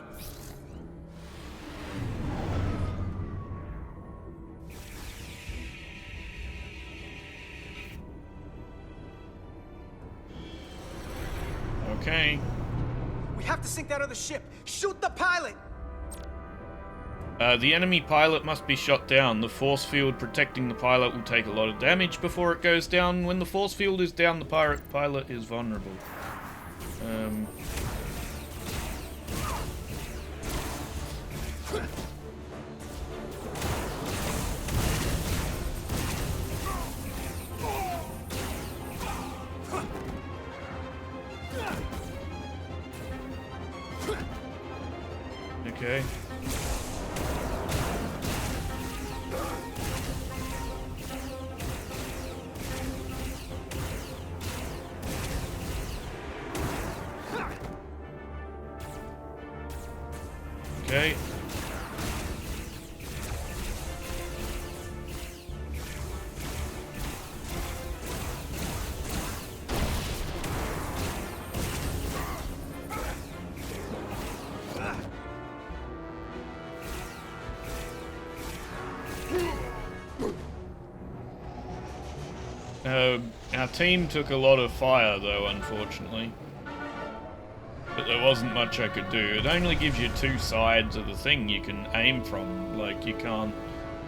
Okay. We have to sink that other ship! Shoot the pilot! The enemy pilot must be shot down. The force field protecting the pilot will take a lot of damage before it goes down. When the force field is down, the pilot is vulnerable. Okay. Okay. Our team took a lot of fire though, unfortunately. But there wasn't much I could do. It only gives you two sides of the thing you can aim from. Like, you can't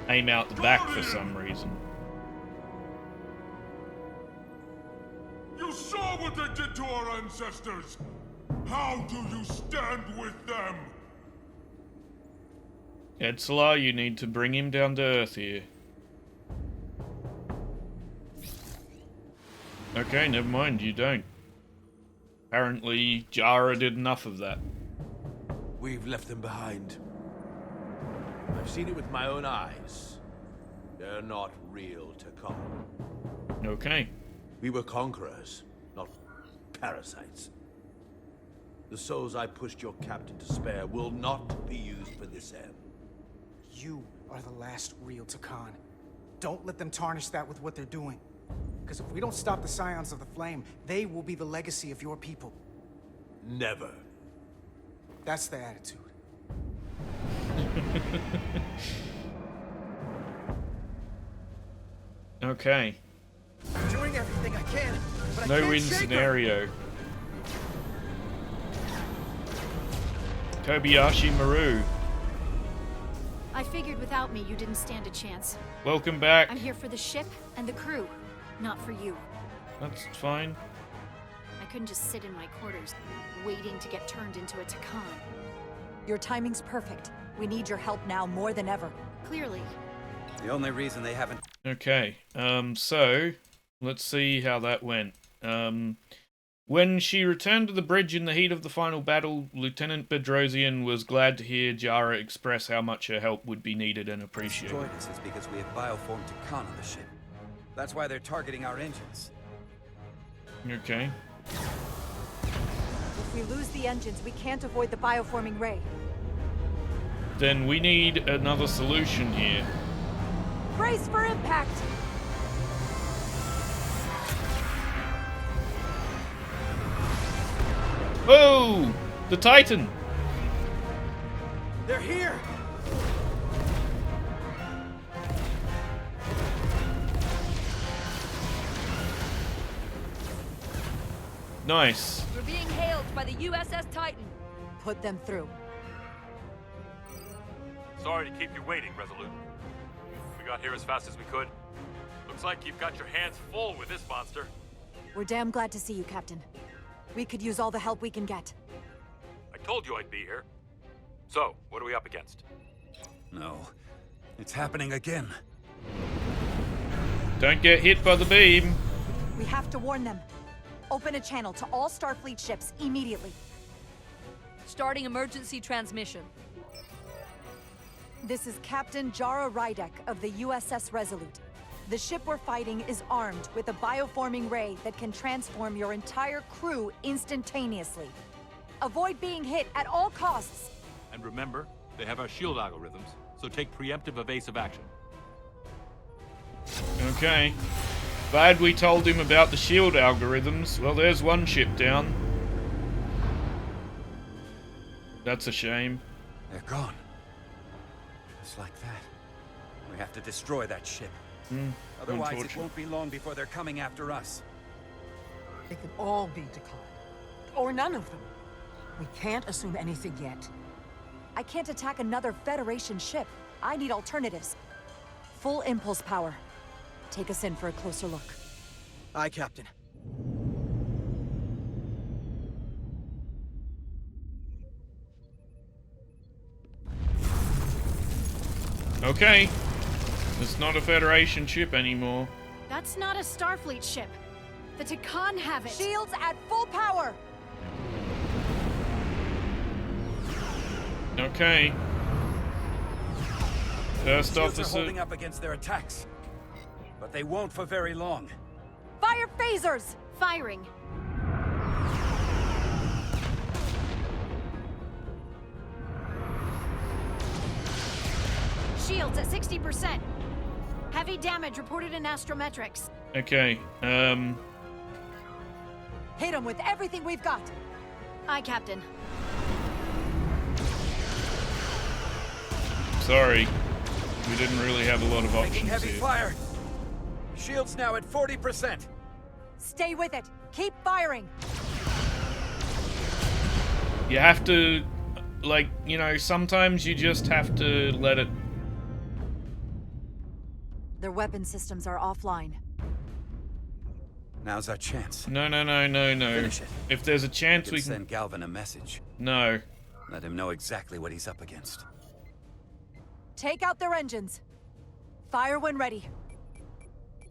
aim out the back for some reason. You saw what they did to our ancestors! How do you stand with them? Edsalar, you need to bring him down to earth here. Okay, never mind, you don't. Apparently, Jara did enough of that. We've left them behind. I've seen it with my own eyes. They're not real Takan. Okay. We were conquerors, not parasites. The souls I pushed your captain to spare will not be used for this end. You are the last real Takan. Don't let them tarnish that with what they're doing. Because if we don't stop the Scions of the Flame, they will be the legacy of your people. Never. That's the attitude. Okay. I'm doing everything I can, but no win scenario. Kobayashi Maru. I figured without me you didn't stand a chance. Welcome back. I'm here for the ship and the crew, not for you. That's fine. I couldn't just sit in my quarters, waiting to get turned into a Takan. Your timing's perfect. We need your help now more than ever. Clearly. The only reason they haven't... Okay, so, let's see how that went. When she returned to the bridge in the heat of the final battle, Lieutenant Bedrosian was glad to hear Jara express how much her help would be needed and appreciated. Destroyed us is because we have bioformed Takan on the ship. That's why they're targeting our engines. Okay. If we lose the engines, we can't avoid the bioforming ray. Then we need another solution here. Brace for impact! Oh! The Titan! They're here! Nice. We're being hailed by by the USS Titan. Put them through. Sorry to keep you waiting, Resolute. We got here as fast as we could. Looks like you've got your hands full with this monster. We're damn glad to see you, Captain. We could use all the help we can get. I told you I'd be here. So, what are we up against? No. It's happening again. Don't get hit by the beam. We have to warn them. Open a channel to all Starfleet ships immediately. Starting emergency transmission. This is Captain Jara Rydek of the USS Resolute. The ship we're fighting is armed with a bioforming ray that can transform your entire crew instantaneously. Avoid being hit at all costs. And remember, they have our shield algorithms, so take preemptive evasive action. Okay. Glad we told him about the shield algorithms. Well, there's one ship down. That's a shame. They're gone. Just like that. We have to destroy that ship. Otherwise, it won't be long before they're coming after us. They could all be Takan. Or none of them. We can't assume anything yet. I can't attack another Federation ship. I need alternatives. Full impulse power. Take us in for a closer look. Aye, Captain. Okay. It's not a Federation ship anymore. That's not a Starfleet ship. The Takan have it. Shields at full power! Okay. First Shields are officer. holding up against their attacks. But they won't for very long. Fire phasers! Firing. Shields at 60%. Heavy damage reported in astrometrics. Okay, Hit them with everything we've got. Aye, Captain. sorry. We didn't really have a lot of options Taking heavy here. fire. Shields now at 40%. Stay with it. Keep firing. You have to, like, you know, sometimes you just have to let it. Their weapon systems are offline. Now's our chance. No. Finish it. If there's a chance, we can send Galvin a message. No. Let him know exactly what he's up against. Take out their engines. Fire when ready.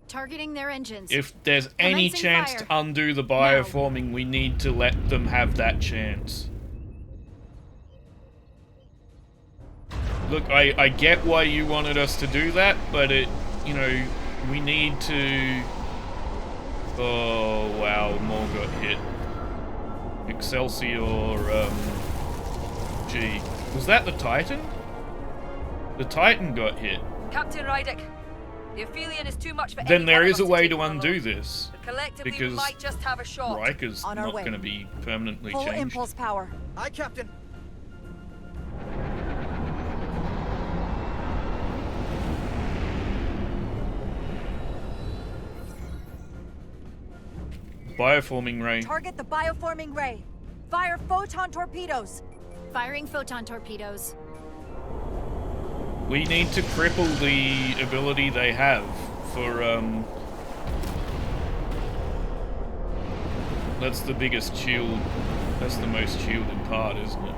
Targeting their engines. If there's any Commencing chance fire. to undo the bioforming, we need to let them have that chance. Look, I get why you wanted us to do that, but it, you know, we need to... Oh, wow, more got hit. Excelsior, gee. Was that the Titan? The Titan got hit. Captain Rydek, the Aphelion is too much for Then any there one of is a us to way take to on undo alone. this. But collectively, Because we might just have a shot. Riker's On our not way. going to be permanently Full changed. impulse power. Aye, Captain. Bioforming ray. Target the bioforming ray. Fire photon torpedoes. Firing photon torpedoes. We need to cripple the ability they have for, That's the biggest shield. That's the most shielded part, isn't it?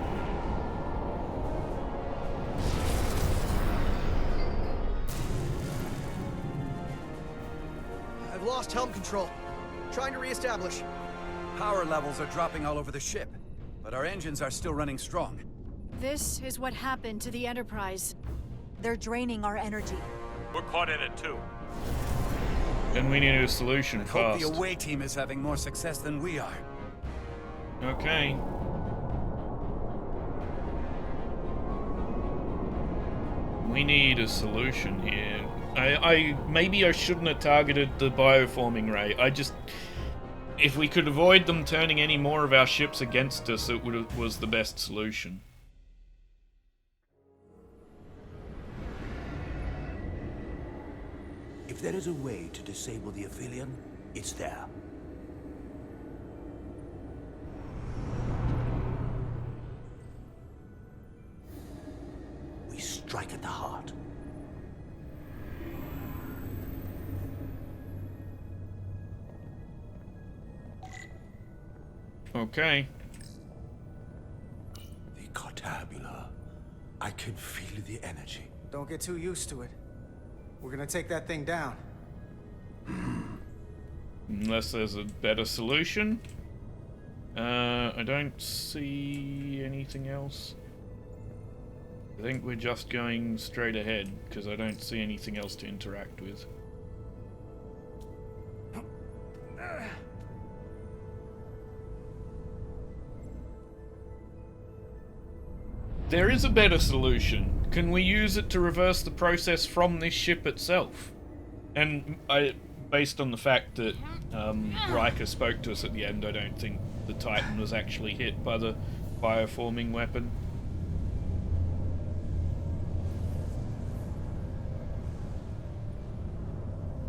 I've lost helm control. Trying to reestablish. Power levels are dropping all over the ship, but our engines are still running strong. This is what happened to the Enterprise. They're draining our energy. We're caught in it too. And we need a solution Hope fast. the away team is having more success than we are. Okay. We need a solution here. Maybe I shouldn't have targeted the bioforming ray. If we could avoid them turning any more of our ships against us, it was the best solution. If there is a way to disable the Aphelion, it's there. strike at the heart. Okay. The Cartabula. I can feel the energy. Don't get too used to it. We're gonna take that thing down. Unless there's a better solution. I don't see anything else. I think we're just going straight ahead, because I don't see anything else to interact with. There is a better solution. Can we use it to reverse the process from this ship itself? And based on the fact that Riker spoke to us at the end, I don't think the Titan was actually hit by the bioforming weapon.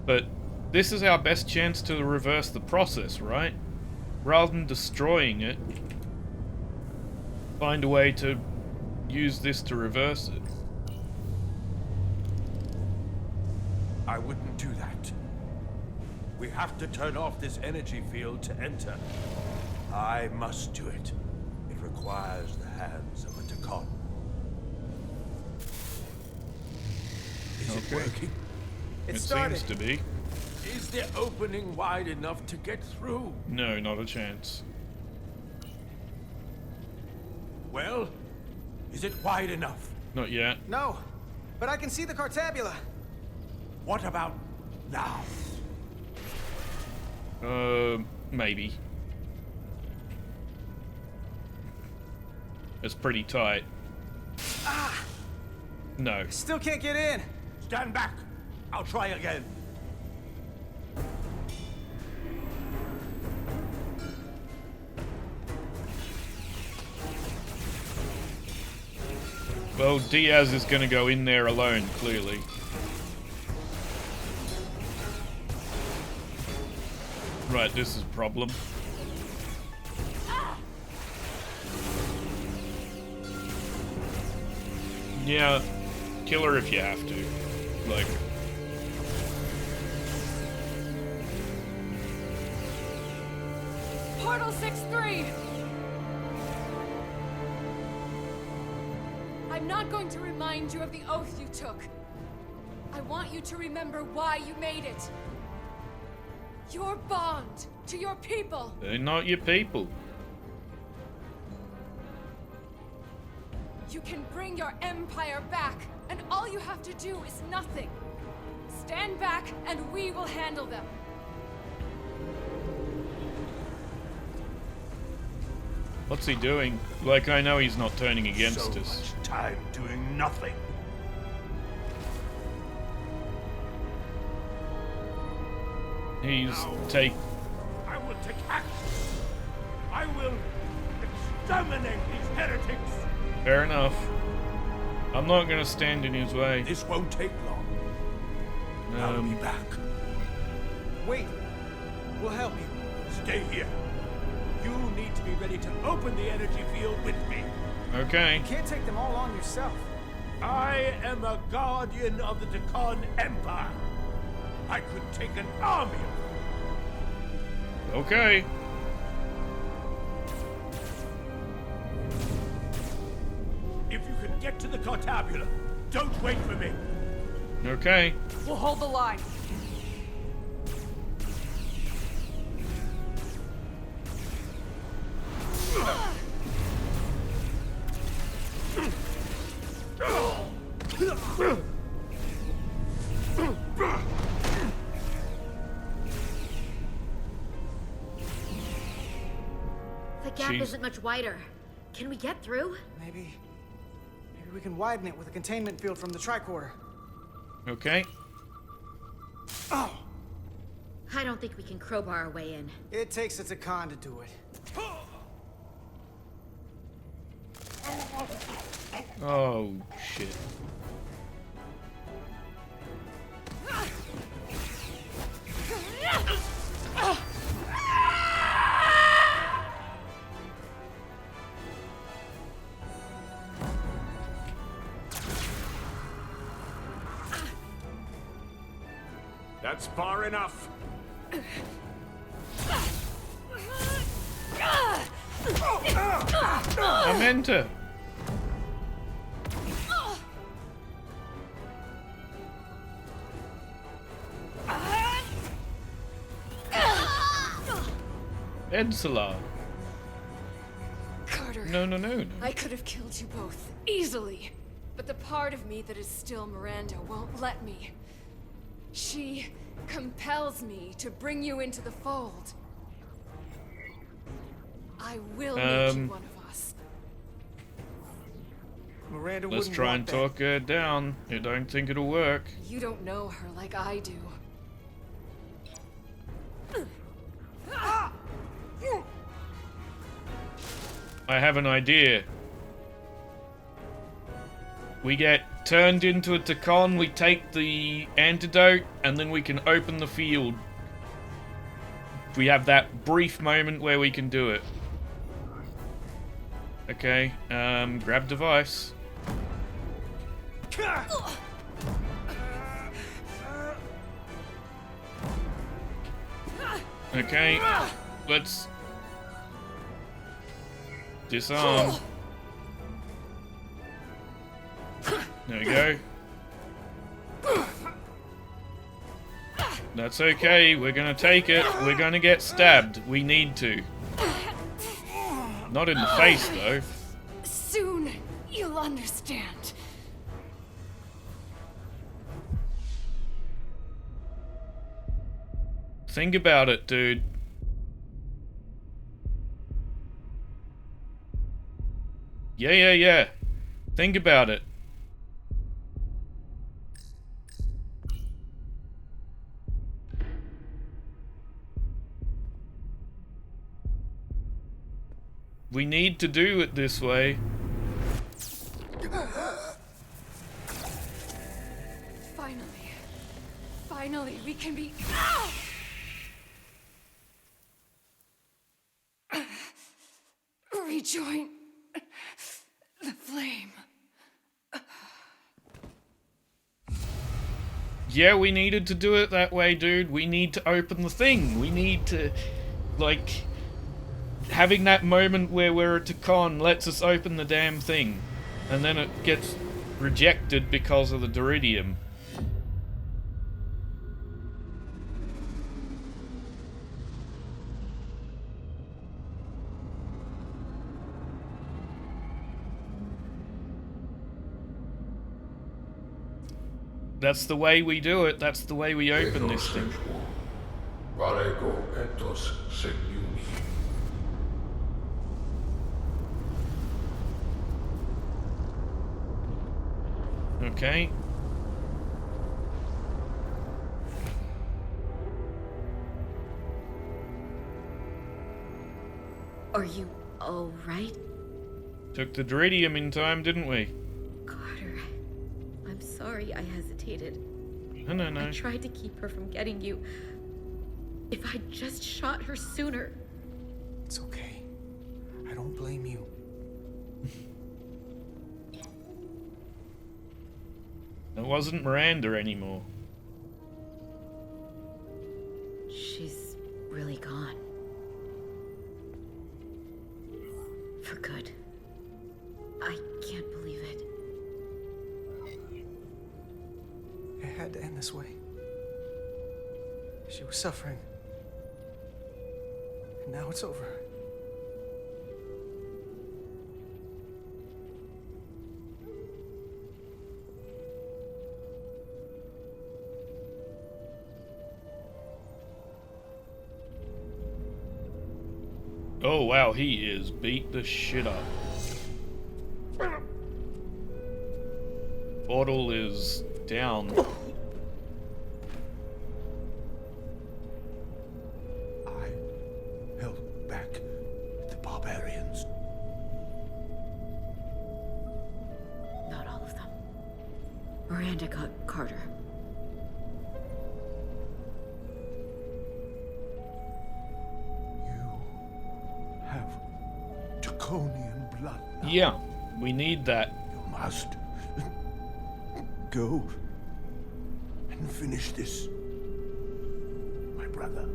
But this is our best chance to reverse the process, right? Rather than destroying it, find a way to use this to reverse it. I wouldn't do that. We have to turn off this energy field to enter. I must do it. It requires the hands of a Takan. Is it working? It seems to be. Is the opening wide enough to get through? No, not a chance. Well, is it wide enough? Not yet. No, but I can see the Cartabula. What about now? Maybe. It's pretty tight. Ah! No. Still can't get in. Stand back. I'll try again. Well, Diaz is going to go in there alone, clearly. Right, this is a problem. Yeah, kill her if you have to. Like... Portal 6-3! I'm not going to remind you of the oath you took. I want you to remember why you made it. Your bond to your people. They're not your people. You can bring your empire back, and all you have to do is nothing. Stand back, and we will handle them. What's he doing? Like, I know he's not turning against us. So much time doing nothing. He's I will take action. I will exterminate these heretics. Fair enough. I'm not gonna stand in his way. This won't take long. I'll be back. Wait. We'll help you. Stay here. You need to be ready to open the energy field with me. Okay. You can't take them all on yourself. I am a guardian of the Takan Empire. I could take an army of them. Okay. If you can get to the Cartabula, don't wait for me. Okay. We'll hold the line. The gap isn't much wider. Can we get through? Maybe we can widen it with a containment field from the tricorder. Okay. Oh! I don't think we can crowbar our way in. It takes a Takan to do it. Oh, shit. That's far enough. I meant to. Edsela. Carter. No. I could have killed you both, easily. But the part of me that is still Miranda won't let me. She compels me to bring you into the fold. I will make you one of us. Miranda Let's try and talk her down. I don't think it'll work. You don't know her like I do. I have an idea. We get turned into a Takan, we take the antidote, and then we can open the field. We have that brief moment where we can do it. Okay, grab device. Okay, let's disarm. There we go. That's okay, we're gonna take it. We're gonna get stabbed. We need to. Not in the face, though. Soon, you'll understand. Think about it, dude. Yeah. Think about it. We need to do it this way. Finally, we can be... rejoin the flame. Yeah, we needed to do it that way, dude. We need to open the thing. We need to, like... having that moment where we're a Takan lets us open the damn thing. And then it gets rejected because of the Duridium. That's the way we do it. That's the way we open this thing. Okay. Are you all right? Took the Duridium in time, didn't we? Carter, I'm sorry I hesitated. No. I tried to keep her from getting you. If I'd just shot her sooner. It's okay. I don't blame you. It wasn't Miranda anymore. She's really gone. For good. I can't believe it. It had to end this way. She was suffering. And now it's over. Oh wow, he is beat the shit up. Portal is down. I held back the barbarians. Not all of them. Miranda got Carter. Draconian blood now. Yeah, we need that. You must go and finish this. brother.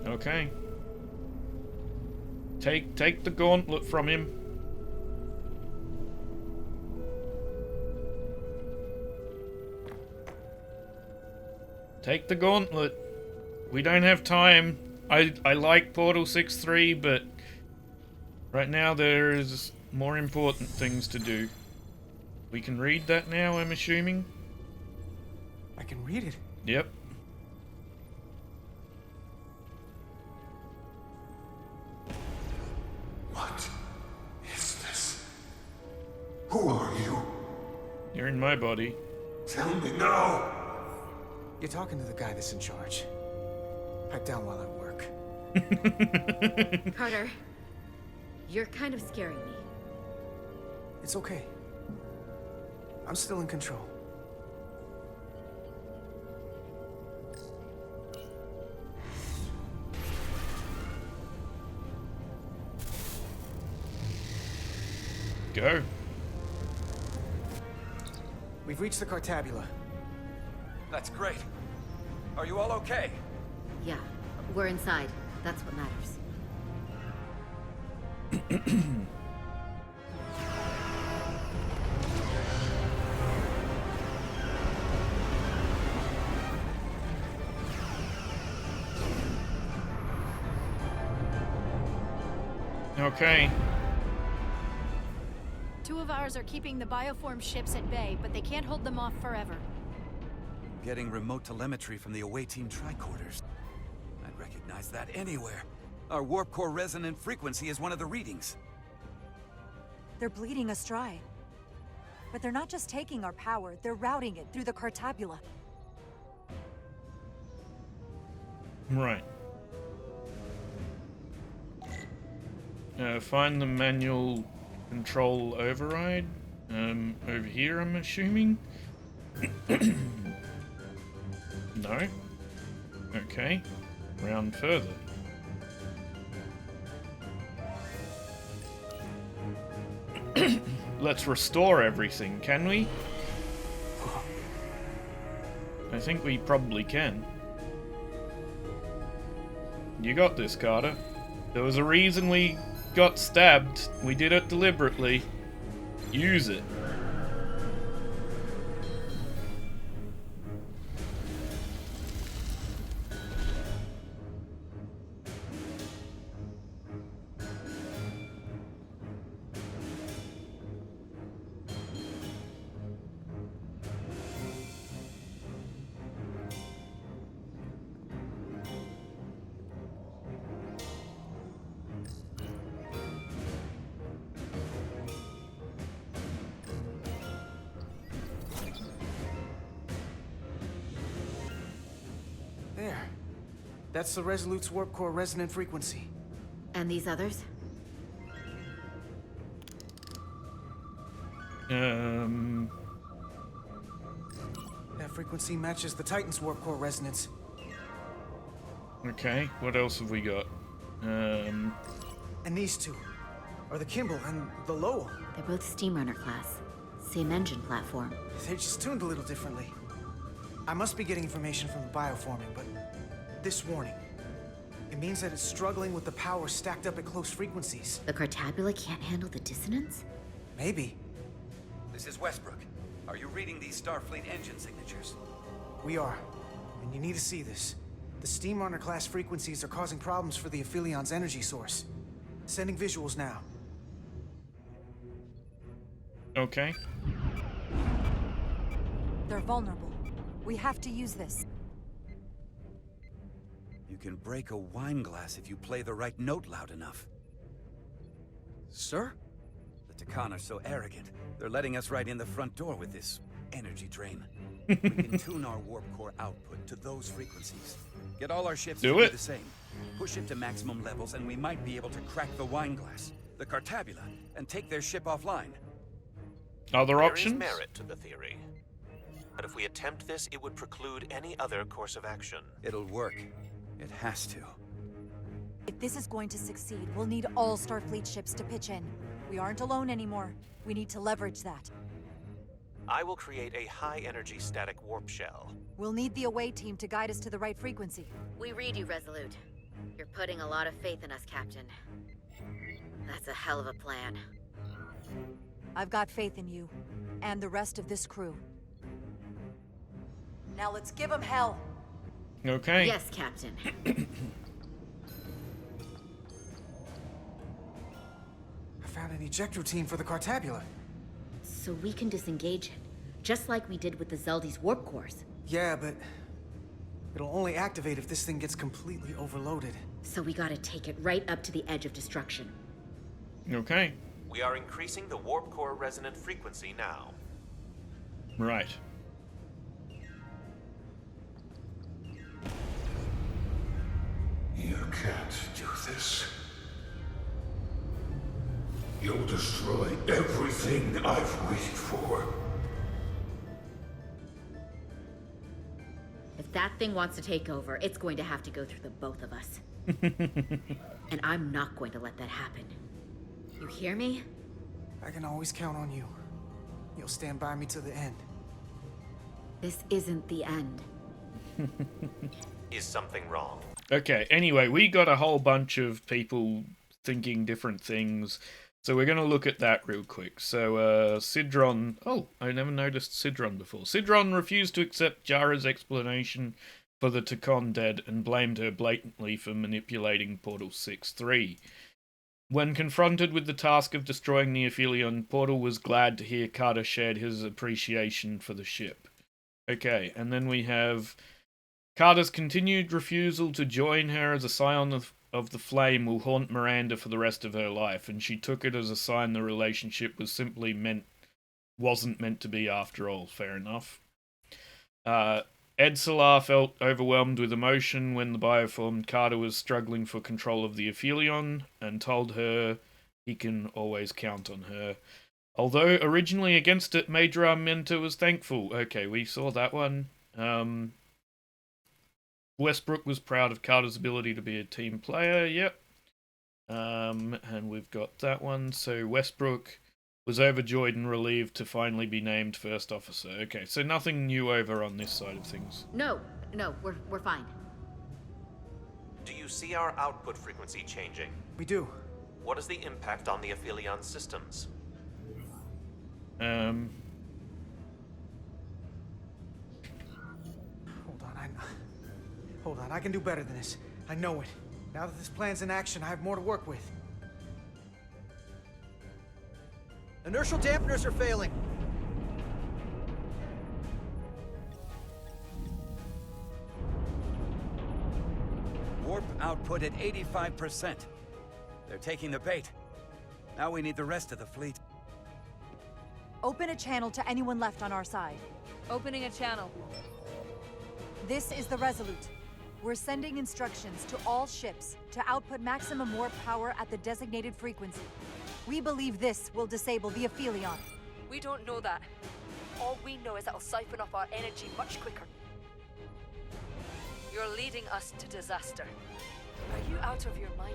Okay. Take the gauntlet from him. Take the gauntlet. We don't have time. I like Portal 6-3, but right now there's more important things to do. We can read that now, I'm assuming? I can read it? Yep. What is this? Who are you? You're in my body. Tell me now! You're talking to the guy that's in charge. Pipe down while I work. Carter, you're kind of scaring me. It's okay. I'm still in control. Go. We've reached the Cartabula. That's great. Are you all okay? Yeah, we're inside. That's what matters. Okay. Two of ours are keeping the bioform ships at bay, but they can't hold them off forever. Getting remote telemetry from the away team tricorders. I'd recognize that anywhere. Our warp core resonant frequency is one of the readings. They're bleeding us dry. But they're not just taking our power, they're routing it through the Cartabula. Right. Find the manual control override. Over here, I'm assuming? No. Okay. Round further. Let's restore everything, can we? I think we probably can. You got this, Carter. There was a reason we got stabbed. We did it deliberately. Use it. There. That's the Resolute's warp core resonant frequency. And these others? That frequency matches the Titan's warp core resonance. Okay, what else have we got? And these two are the Kimball and the Lowell. They're both Steamrunner class. Same engine platform. They're just tuned a little differently. I must be getting information from the bioforming, but this warning. It means that it's struggling with the power stacked up at close frequencies. The Cartabula can't handle the dissonance? Maybe. This is Westbrook. Are you reading these Starfleet engine signatures? We are. And you need to see this. The Steamrunner class frequencies are causing problems for the Aphilion's energy source. Sending visuals now. Okay. They're vulnerable. We have to use this. You can break a wine glass if you play the right note loud enough. Sir? The Takan are so arrogant. They're letting us right in the front door with this energy drain. We can tune our warp core output to those frequencies. Get all our ships to do the same. Push it to maximum levels and we might be able to crack the wine glass, the Cartabula, and take their ship offline. Other options? There is merit to the theory. But if we attempt this, it would preclude any other course of action. It'll work. It has to. If this is going to succeed, we'll need all Starfleet ships to pitch in. We aren't alone anymore. We need to leverage that. I will create a high-energy static warp shell. We'll need the away team to guide us to the right frequency. We read you, Resolute. You're putting a lot of faith in us, Captain. That's a hell of a plan. I've got faith in you, and the rest of this crew. Now let's give them hell. Okay. Yes, Captain. I found an eject routine for the Cartabula. So we can disengage it, just like we did with the Zeldy's warp cores. Yeah, but it'll only activate if this thing gets completely overloaded. So we gotta take it right up to the edge of destruction. Okay. We are increasing the warp core resonant frequency now. Right. You can't do this. You'll destroy everything I've waited for. If that thing wants to take over, it's going to have to go through the both of us. And I'm not going to let that happen. You hear me? I can always count on you. You'll stand by me to the end. This isn't the end. Is something wrong? Okay, anyway, we got a whole bunch of people thinking different things. So we're going to look at that real quick. So, Sidron... Oh, I never noticed Sidron before. Sidron refused to accept Jara's explanation for the Takon dead and blamed her blatantly for manipulating Portal 6-3. When confronted with the task of destroying the Aphelion, Portal was glad to hear Carter shared his appreciation for the ship. Okay, and then we have Carter's continued refusal to join her as a scion of the Flame will haunt Miranda for the rest of her life, and she took it as a sign the relationship wasn't meant to be after all. Fair enough. Edsalar felt overwhelmed with emotion when the bioformed Carter was struggling for control of the Aphelion, and told her he can always count on her. Although originally against it, Major Armenta was thankful. Okay, we saw that one. Westbrook was proud of Carter's ability to be a team player, yep. And we've got that one. So Westbrook was overjoyed and relieved to finally be named first officer. Okay, so nothing new over on this side of things. No, we're fine. Do you see our output frequency changing? We do. What is the impact on the Aphelion systems? Hold on, I can do better than this. I know it. Now that this plan's in action, I have more to work with. Inertial dampeners are failing. Warp output at 85%. They're taking the bait. Now we need the rest of the fleet. Open a channel to anyone left on our side. Opening a channel. This is the Resolute. We're sending instructions to all ships to output maximum warp power at the designated frequency. We believe this will disable the Aphelion. We don't know that. All we know is it'll siphon off our energy much quicker. You're leading us to disaster. Are you out of your mind?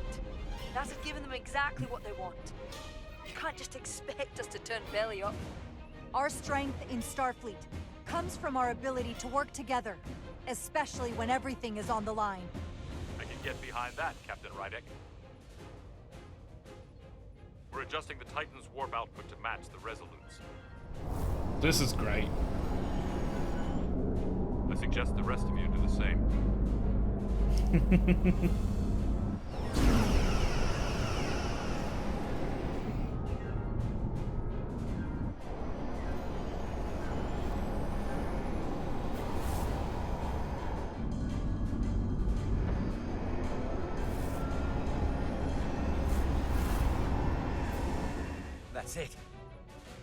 NASA's given them exactly what they want. You can't just expect us to turn belly up. Our strength in Starfleet comes from our ability to work together, especially when everything is on the line. I can get behind that, Captain Rydek. We're adjusting the Titan's warp output to match the Resolute's. This is great. I suggest the rest of you do the same. That's it.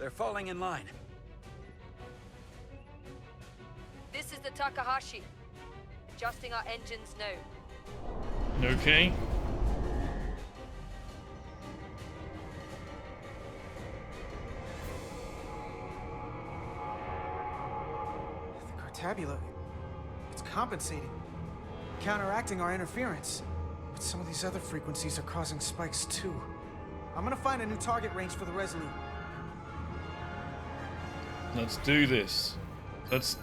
They're falling in line. This is the Takahashi. Adjusting our engines now. Okay. The Cartabula, it's compensating, counteracting our interference. But some of these other frequencies are causing spikes too. I'm gonna find a new target range for the Resolute. Let's do this.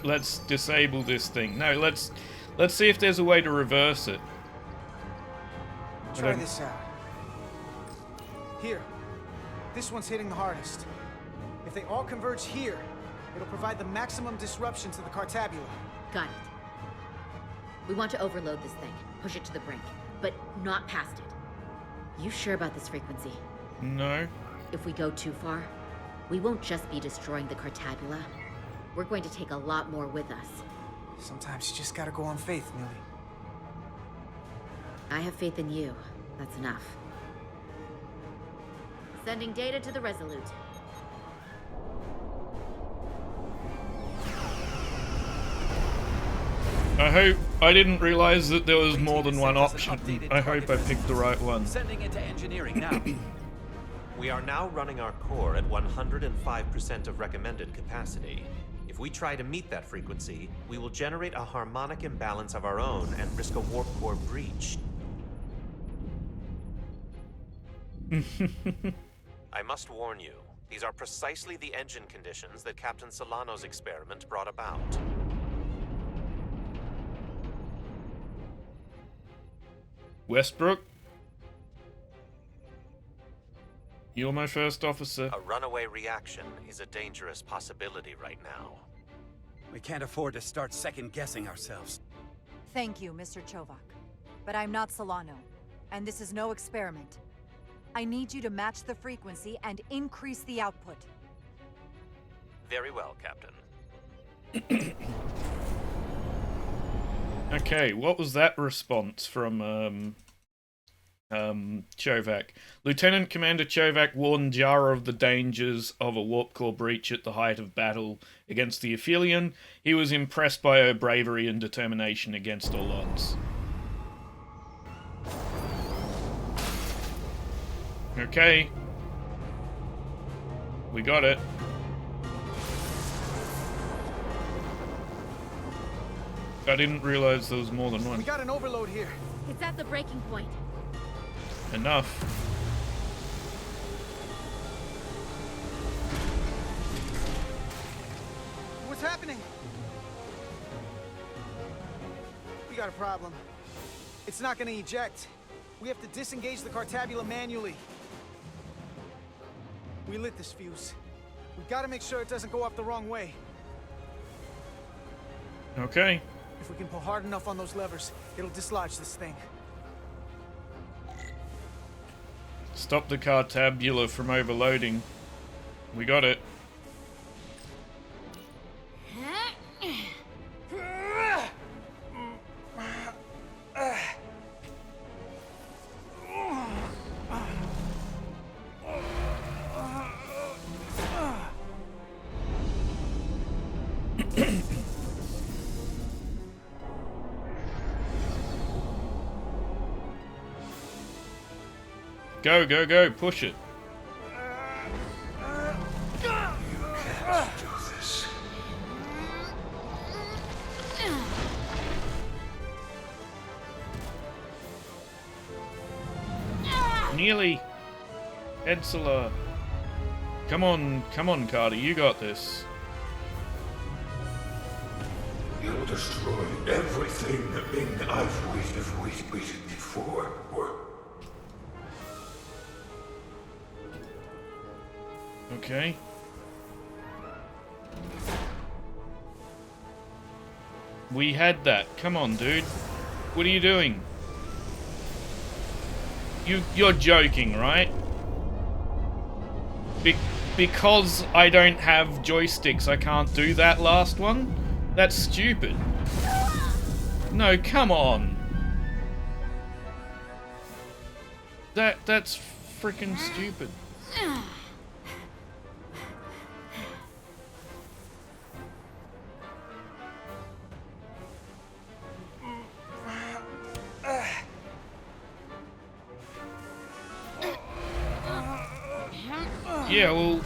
Let's disable this thing. No, let's see if there's a way to reverse it. Try this out. Here. This one's hitting the hardest. If they all converge here, it'll provide the maximum disruption to the Cartabula. Got it. We want to overload this thing, push it to the brink, but not past it. You sure about this frequency? No. If we go too far, we won't just be destroying the Cartabula. We're going to take a lot more with us. Sometimes you just gotta go on faith, Millie. I have faith in you. That's enough. Sending data to the Resolute. I didn't realize that there was more than one option. I hope I picked the right one. Sending it to engineering now. We are now running our core at 105% of recommended capacity. If we try to meet that frequency, we will generate a harmonic imbalance of our own and risk a warp core breach. I must warn you, these are precisely the engine conditions that Captain Solano's experiment brought about. Westbrook? You're my first officer. A runaway reaction is a dangerous possibility right now. We can't afford to start second-guessing ourselves. Thank you, Mr. Chovak. But I'm not Solano, and this is no experiment. I need you to match the frequency and increase the output. Very well, Captain. Okay, what was that response from Chovak? Lieutenant Commander Chovak warned Jara of the dangers of a warp core breach at the height of battle against the Aphelion. He was impressed by her bravery and determination against all odds. Okay. We got it. I didn't realize there was more than one. We got an overload here. It's at the breaking point. Enough. What's happening? We got a problem. It's not gonna eject. We have to disengage the Cartabula manually. We lit this fuse. We gotta make sure it doesn't go off the wrong way. Okay. If we can pull hard enough on those levers, it'll dislodge this thing. Stop the Cartabula from overloading. We got it. Go, go, go, push it. You can't do this. Nearly. Edsela. Come on, Carter, you got this. You'll destroy everything I've waited for. Okay. We had that. Come on, dude. What are you doing? You're joking, right? Because I don't have joysticks, I can't do that last one? That's stupid. No, come on. That's freaking stupid. Yeah, well,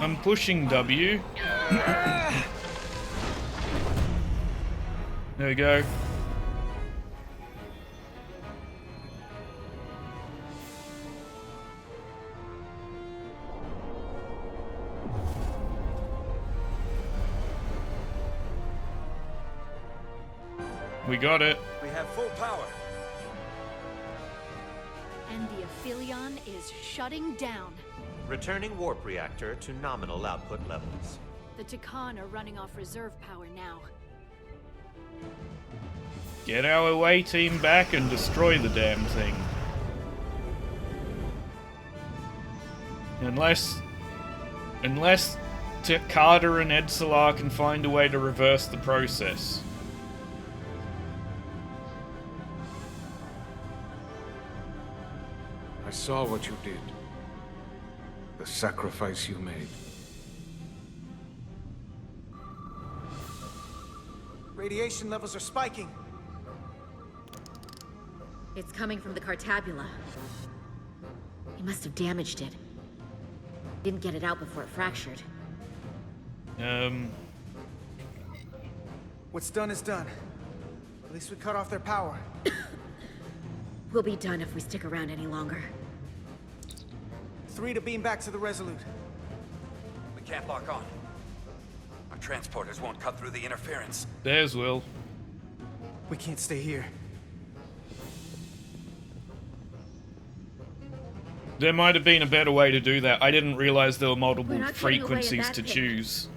I'm pushing W. There we go. We got it. We have full power. And the Aphelion is shutting down. Returning warp reactor to nominal output levels. The Takan are running off reserve power now. Get our away team back and destroy the damn thing. Unless Carter and Edsalar can find a way to reverse the process. I saw what you did. The sacrifice you made. Radiation levels are spiking. It's coming from the Cartabula. He must have damaged it. Didn't get it out before it fractured. What's done is done. At least we cut off their power. We'll be done if we stick around any longer. 3 to beam back to the Resolute. We can't lock on. Our transporters won't cut through the interference. There's Will. We can't stay here. There might have been a better way to do that. I didn't realize there were multiple We're not getting away frequencies at that to thing. choose.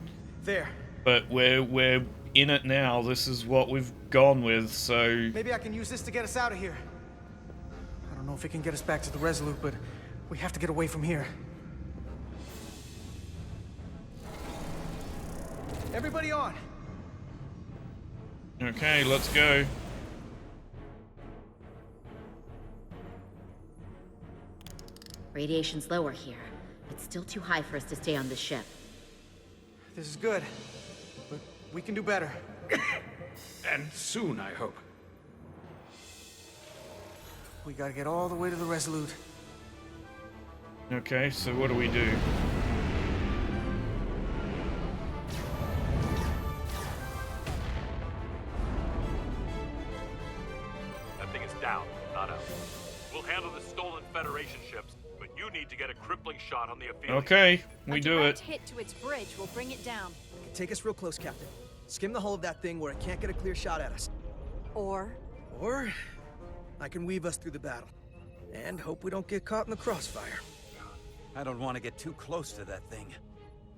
There. But we're in it now. This is what we've gone with, so... Maybe I can use this to get us out of here. I don't know if it can get us back to the Resolute, but we have to get away from here. Everybody on! Okay, let's go. Radiation's lower here. It's still too high for us to stay on this ship. This is good, but we can do better. And soon, I hope. We gotta get all the way to the Resolute. Okay, so what do we do? That thing is down, not out. We'll handle the stolen Federation ships, but you need to get a crippling shot on the Aphelion. Okay, we do direct it. hit to its bridge will bring it down. Take us real close, Captain. Skim the hull of that thing where it can't get a clear shot at us. Or I can weave us through the battle. And hope we don't get caught in the crossfire. I don't want to get too close to that thing.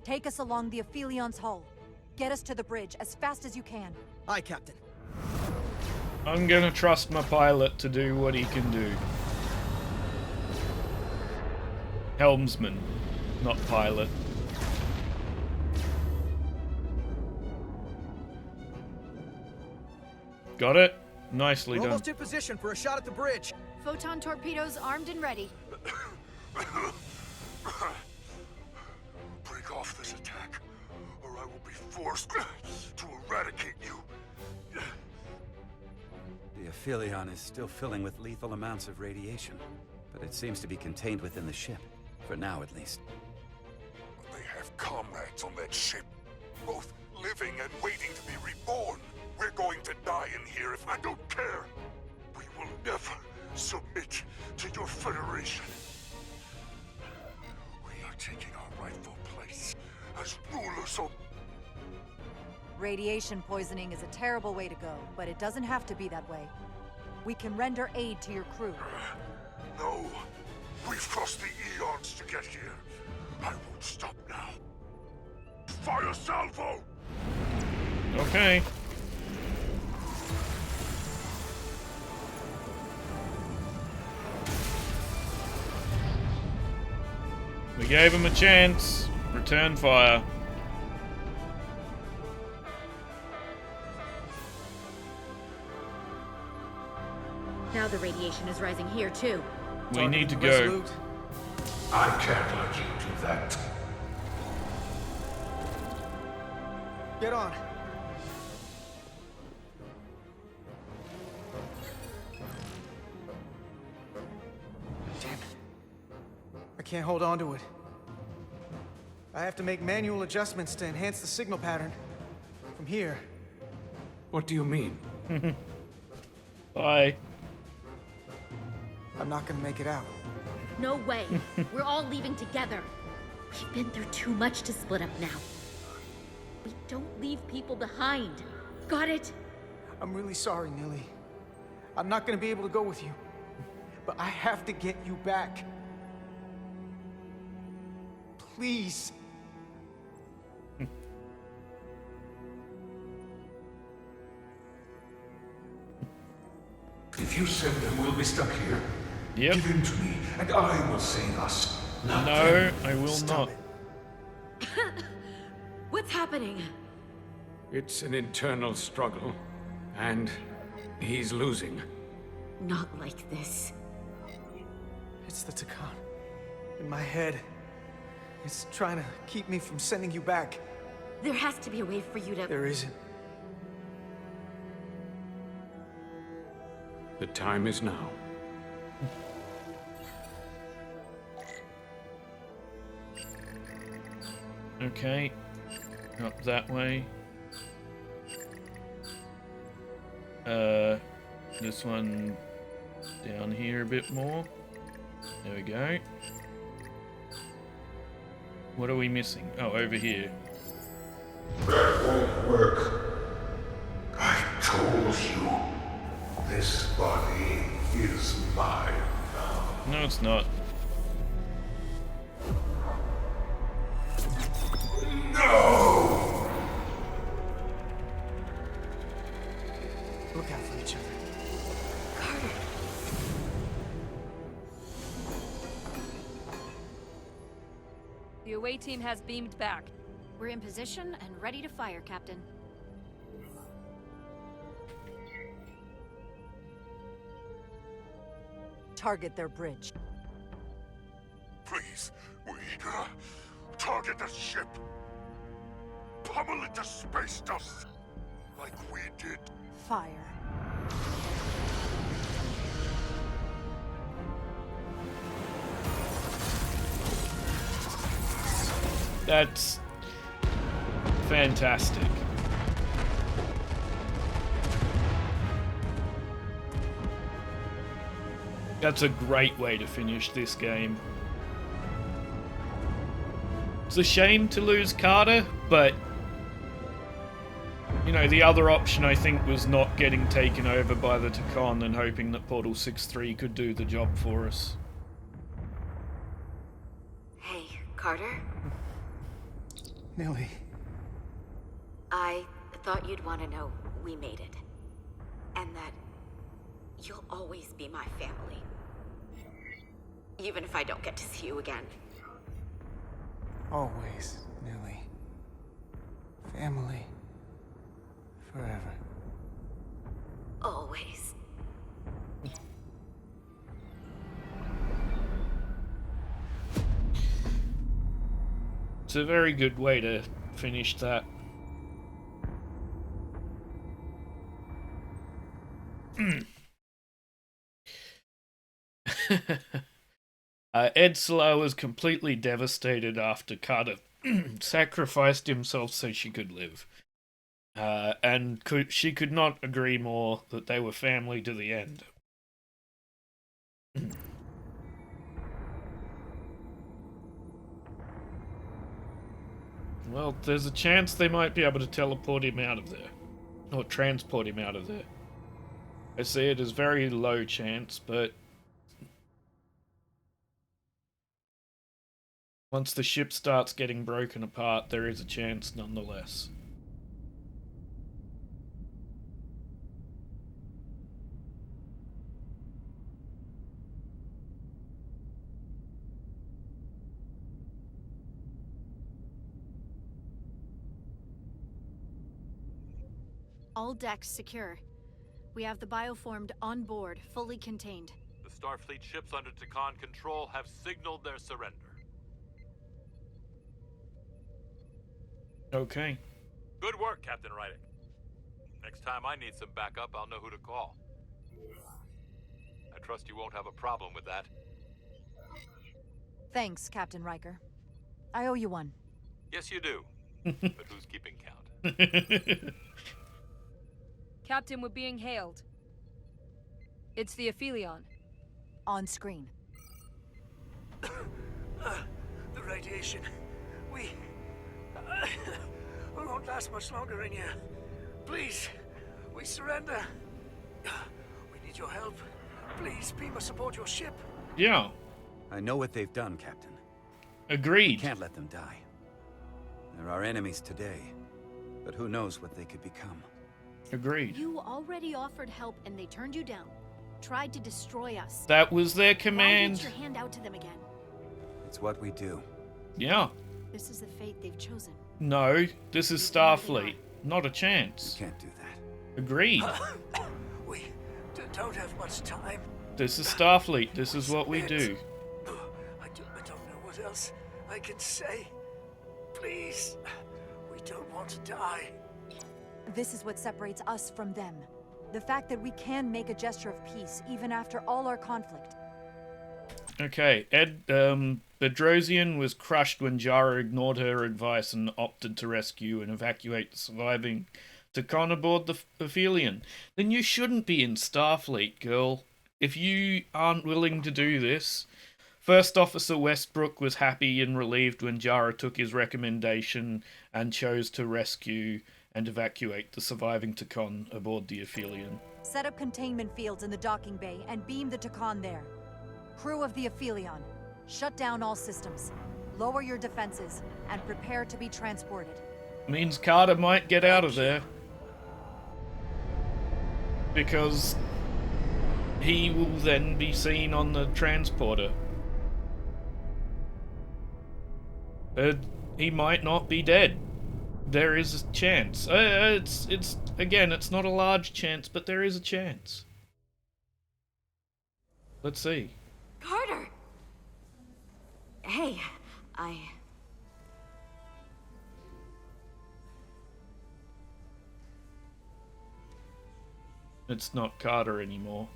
take us along the Aphelion's hull. Get us to the bridge as fast as you can. Aye, Captain. I'm gonna trust my pilot to do what he can do. Helmsman, not pilot. Got it? Nicely We're done. almost in position for a shot at the bridge. Photon torpedoes armed and ready. Break off this attack, or I will be forced to eradicate you. The Aphelion is still filling with lethal amounts of radiation, but it seems to be contained within the ship, for now at least. They have comrades on that ship, both living and waiting to be reborn. We're going to die in here if I don't care. We will never submit to your Federation. We are taking our rightful place as rulers of... Radiation poisoning is a terrible way to go, but it doesn't have to be that way. We can render aid to your crew. No. We've crossed the eons to get here. I won't stop now. Fire salvo! Okay. We gave him a chance. Return fire. Now the radiation is rising here, too. We need to go. I can't let you do that. Get on. Damn it. I can't hold on to it. I have to make manual adjustments to enhance the signal pattern. From here. What do you mean? Bye. I'm not gonna make it out. No way. We're all leaving together. We've been through too much to split up now. We don't leave people behind. Got it? I'm really sorry, Nilly. I'm not gonna be able to go with you. But I have to get you back. Please. If you send them, we'll be stuck here. Yep. Give him to me, and I will save us. No, I will not. What's happening? It's an internal struggle, and he's losing. Not like this. It's the Takan. In my head. It's trying to keep me from sending you back. There has to be a way for you to... There isn't. The time is now. Okay. Up that way. This one down here a bit more. There we go. What are we missing? Oh, over here. That won't work. I told you. This body is mine now. No, it's not. No! Look out for each other. Carter. The away team has beamed back. We're in position and ready to fire, Captain. Target their bridge. Please, we target the ship. Pummel it to space dust, like we did. Fire. That's fantastic. That's a great way to finish this game. It's a shame to lose Carter, but you know, the other option I think was not getting taken over by the Takan and hoping that Portal 6-3 could do the job for us. Hey, Carter? Nilly. I thought you'd want to know we made it. And that you'll always be my family. Even if I don't get to see you again. Always, Nilly. Family. Forever. Always. It's a very good way to finish that. Ed Slow was completely devastated after Carter sacrificed himself so she could live. And she could not agree more that they were family to the end. Well, there's a chance they might be able to teleport him out of there. Or transport him out of there. I see it as very low chance, but once the ship starts getting broken apart, there is a chance nonetheless. All decks secure. We have the bioformed on board, fully contained. The Starfleet ships under Takan control have signaled their surrender. Okay. Good work, Captain Rydick. Next time I need some backup, I'll know who to call. I trust you won't have a problem with that. Thanks, Captain Riker. I owe you one. Yes, you do. But who's keeping count? Captain, we're being hailed. It's the Aphelion. On screen. The radiation. We won't last much longer in here. Please, We surrender. We need your help. Please, Pima, support your ship. Yeah. I know what they've done, Captain. Agreed. We can't let them die. They're our enemies today, but who knows what they could become. Agreed. You already offered help and they turned you down. Tried to destroy us. That was their Why command. didn't you hand out to them again? It's what we do. Yeah. This is the fate they've chosen. No, this is Starfleet. Not a chance. You can't do that. Agreed. We don't have much time. This is Starfleet. This is what we do. I don't know what else I can say. Please, we don't want to die. This is what separates us from them. The fact that we can make a gesture of peace even after all our conflict. Okay, Bedrosian was crushed when Jara ignored her advice and opted to rescue and evacuate the surviving Takan aboard the Aphelion. Then you shouldn't be in Starfleet, girl. If you aren't willing to do this. First Officer Westbrook was happy and relieved when Jara took his recommendation and chose to rescue and evacuate the surviving Takan aboard the Aphelion. Set up containment fields in the docking bay and beam the Takan there. Crew of the Aphelion, shut down all systems, lower your defenses, and prepare to be transported. Means Carter might get out of there. Because he will then be seen on the transporter. He might not be dead. There is a chance. It's again, it's not a large chance, but there is a chance. Let's see. Carter! Hey, It's not Carter anymore.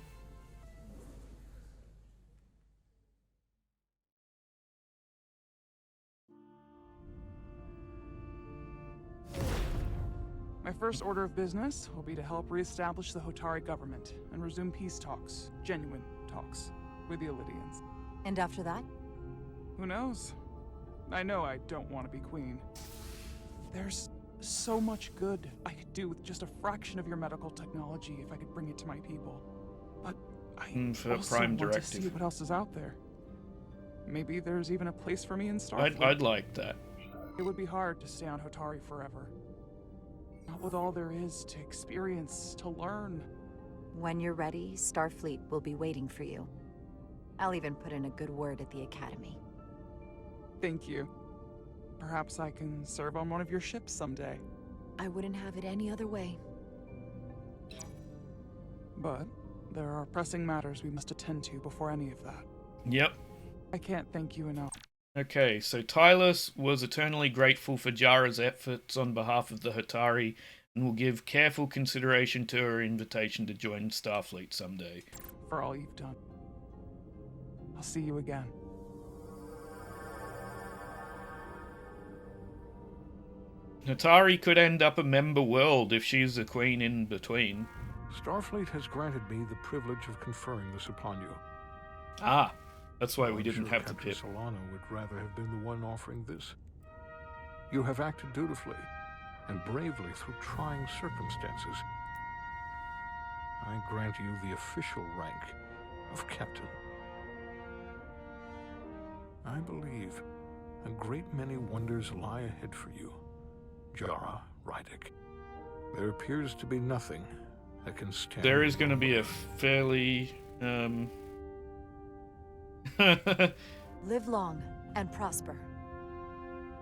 My first order of business will be to help re-establish the Hotari government and resume peace talks, genuine talks, with the Illidians. And after that? Who knows? I know I don't want to be queen. There's so much good I could do with just a fraction of your medical technology if I could bring it to my people. But I also Prime want to see Directive. what else is out there. Maybe there's even a place for me in Starfleet. I'd like that. It would be hard to stay on Hotari forever. Not with all there is to experience, to learn. When you're ready, Starfleet will be waiting for you. I'll even put in a good word at the Academy. Thank you. Perhaps I can serve on one of your ships someday. I wouldn't have it any other way. But there are pressing matters we must attend to before any of that. Yep. I can't thank you enough. Okay, so Tylus was eternally grateful for Jara's efforts on behalf of the Hotari and will give careful consideration to her invitation to join Starfleet someday. For all you've done. I'll see you again. Hotari could end up a member world if she's the queen in between. Starfleet has granted me the privilege of conferring this upon you. Ah, that's why we I'm didn't sure have the Captain pip. Solano would rather have been the one offering this. You have acted dutifully and bravely through trying circumstances. I grant you the official rank of captain. I believe a great many wonders lie ahead for you, Jara Rydek. There appears to be nothing that can stand. There is going to be a fairly Live long and prosper.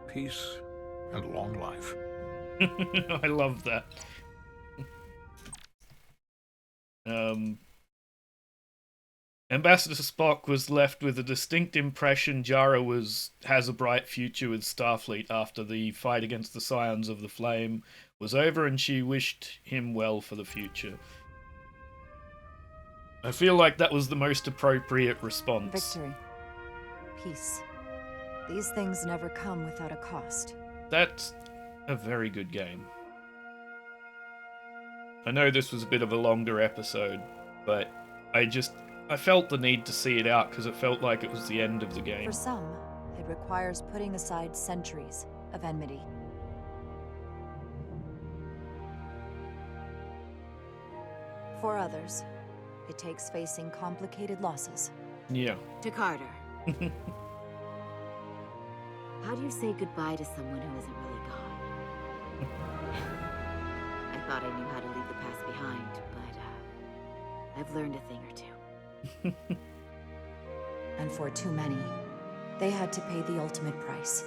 Peace and long life. I love that. Ambassador Spock was left with a distinct impression Jara has a bright future with Starfleet after the fight against the Scions of the Flame was over, and she wished him well for the future. I feel like that was the most appropriate response. Victory. Peace. These things never come without a cost. That's a very good game. I know this was a bit of a longer episode, but I felt the need to see it out because it felt like it was the end of the game. For some, it requires putting aside centuries of enmity. For others, it takes facing complicated losses. Yeah. To Carter. How do you say goodbye to someone who isn't really gone? I thought I knew how to leave the past behind, but I've learned a thing or two. And for too many, they had to pay the ultimate price.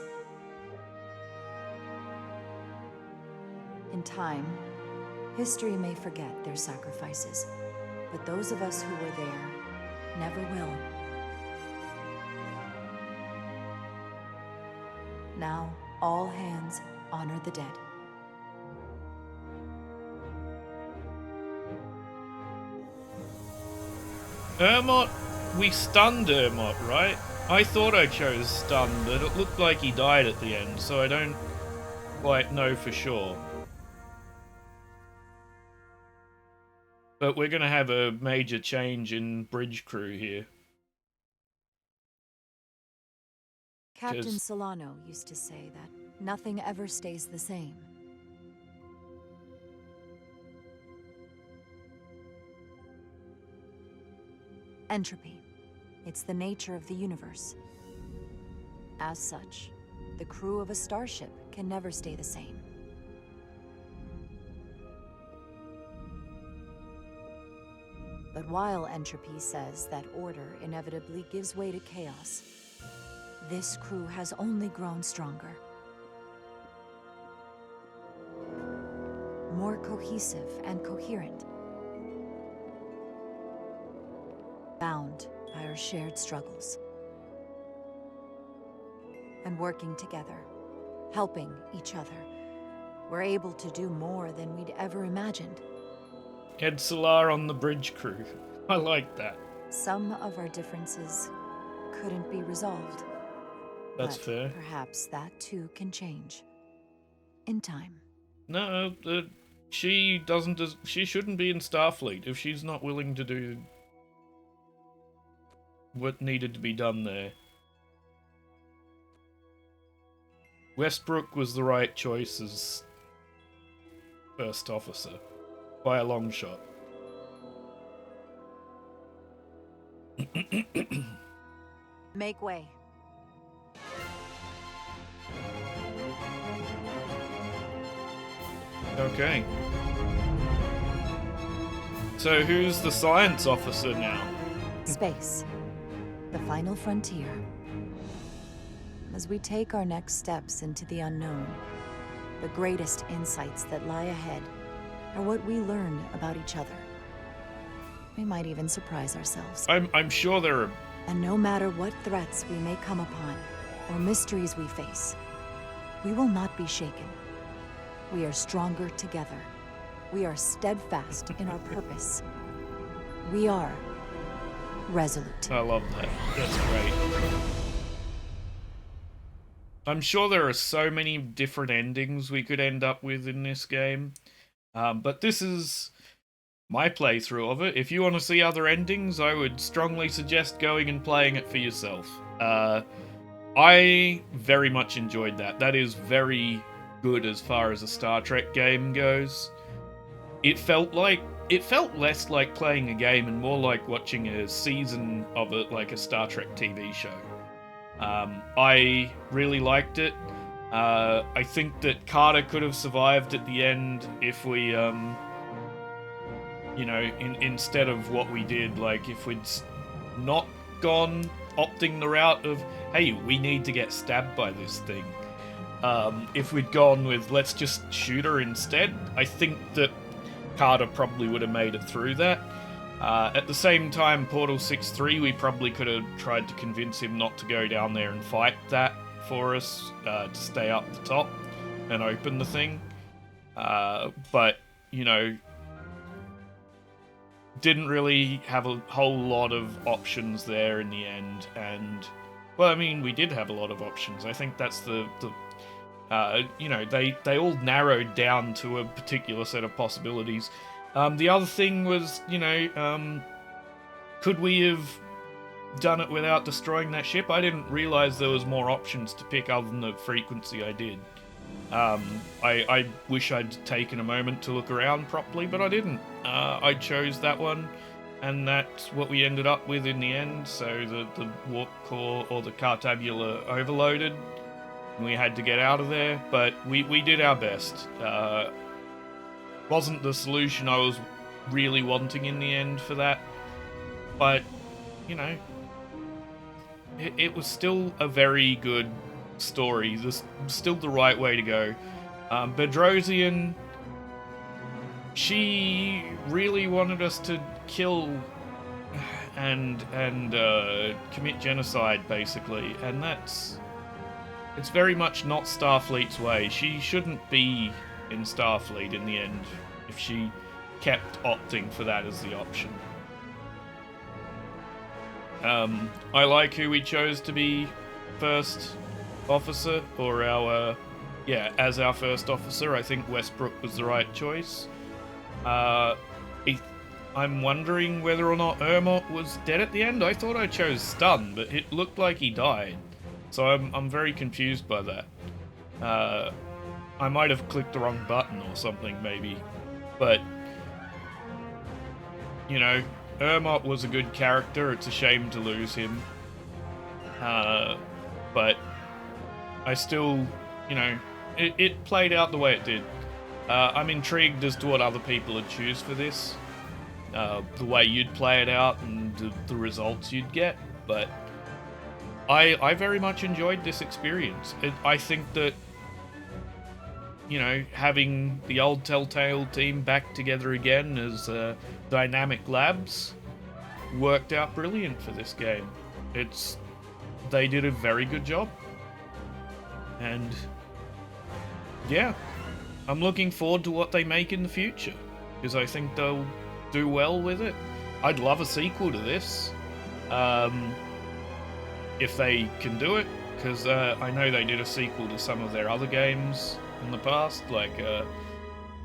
In time, history may forget their sacrifices, but those of us who were there never will. Now, all hands honor the dead. Ermot, we stunned Ermot, right? I thought I chose stun, but it looked like he died at the end, so I don't quite know for sure. But we're gonna have a major change in bridge crew here. Captain Solano used to say that nothing ever stays the same. Entropy. It's the nature of the universe. As such, the crew of a starship can never stay the same. But while entropy says that order inevitably gives way to chaos, this crew has only grown stronger. More cohesive and coherent. Bound by our shared struggles. And working together, helping each other, we're able to do more than we'd ever imagined. Ed Solar on the bridge crew. I like that. Some of our differences couldn't be resolved. That's fair. Perhaps that too can change. In time. No, she doesn't. She shouldn't be in Starfleet if she's not willing to do what needed to be done there. Westbrook was the right choice as first officer, by a long shot. Make way. Okay. So who's the science officer now? Space. The final frontier. As we take our next steps into the unknown, the greatest insights that lie ahead are what we learn about each other. We might even surprise ourselves. I'm sure there are... And no matter what threats we may come upon, or mysteries we face, we will not be shaken. We are stronger together. We are steadfast in our purpose. We are resolute. I love that. That's great. I'm sure there are so many different endings we could end up with in this game. But this is my playthrough of it. If you want to see other endings, I would strongly suggest going and playing it for yourself. I very much enjoyed that. That is very good as far as a Star Trek game goes. It felt less like playing a game and more like watching a season of it, like a Star Trek TV show. I really liked it. I think that Carter could have survived at the end if we, you know, instead of what we did, like if we'd not gone opting the route of, hey, we need to get stabbed by this thing. If we'd gone with, let's just shoot her instead, I think that Carter probably would have made it through that. At the same time, Portal 6-3, we probably could have tried to convince him not to go down there and fight that for us, to stay up the top and open the thing. But, you know, didn't really have a whole lot of options there in the end. And, well, I mean, we did have a lot of options. I think that's the you know, they all narrowed down to a particular set of possibilities. The other thing was, you know, could we have done it without destroying that ship? I didn't realize there was more options to pick other than the frequency I did. I wish I'd taken a moment to look around properly, but I didn't. I chose that one, and that's what we ended up with in the end. So the warp core or the Cartabula overloaded, and we had to get out of there, but we did our best. Wasn't the solution I was really wanting in the end for that, but, you know, it was still a very good story. Still the right way to go. Bedrosian, she really wanted us to kill and commit genocide, basically, and it's very much not Starfleet's way. She shouldn't be in Starfleet in the end if she kept opting for that as the option. I like who we chose to be first officer, or as our first officer. I think Westbrook was the right choice. I'm wondering whether or not Ermot was dead at the end. I thought I chose Stun, but it looked like he died. So I'm very confused by that. I might have clicked the wrong button or something, maybe. But, you know, Ermot was a good character. It's a shame to lose him. But I still, you know, it played out the way it did. I'm intrigued as to what other people would choose for this. The way you'd play it out and the results you'd get. But I very much enjoyed this experience. I think that, you know, having the old Telltale team back together again as Dynamic Labs worked out brilliant for this game. They did a very good job. And yeah, I'm looking forward to what they make in the future, because I think they'll do well with it. I'd love a sequel to this, if they can do it, because I know they did a sequel to some of their other games in the past, like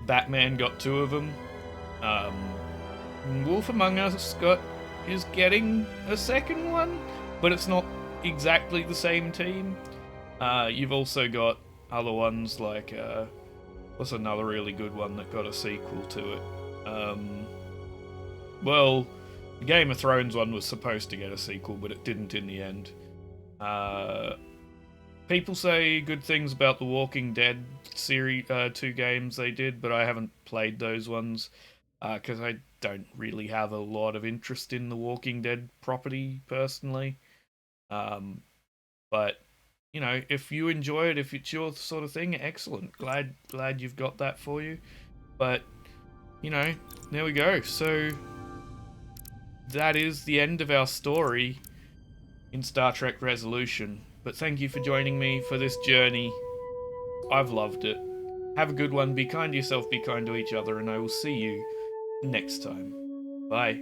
Batman got 2 of them. Wolf Among Us is getting a second one, but it's not exactly the same team. You've also got other ones like what's another really good one that got a sequel to it? Well, the Game of Thrones one was supposed to get a sequel, but it didn't in the end. People say good things about the Walking Dead series, 2 games they did, but I haven't played those ones because I don't really have a lot of interest in the Walking Dead property personally. But you know, if you enjoy it, if it's your sort of thing, excellent. Glad you've got that for you. But you know, there we go. So that is the end of our story in Star Trek Resolution. But thank you for joining me for this journey. I've loved it. Have a good one. Be kind to yourself, be kind to each other, and I will see you next time. Bye.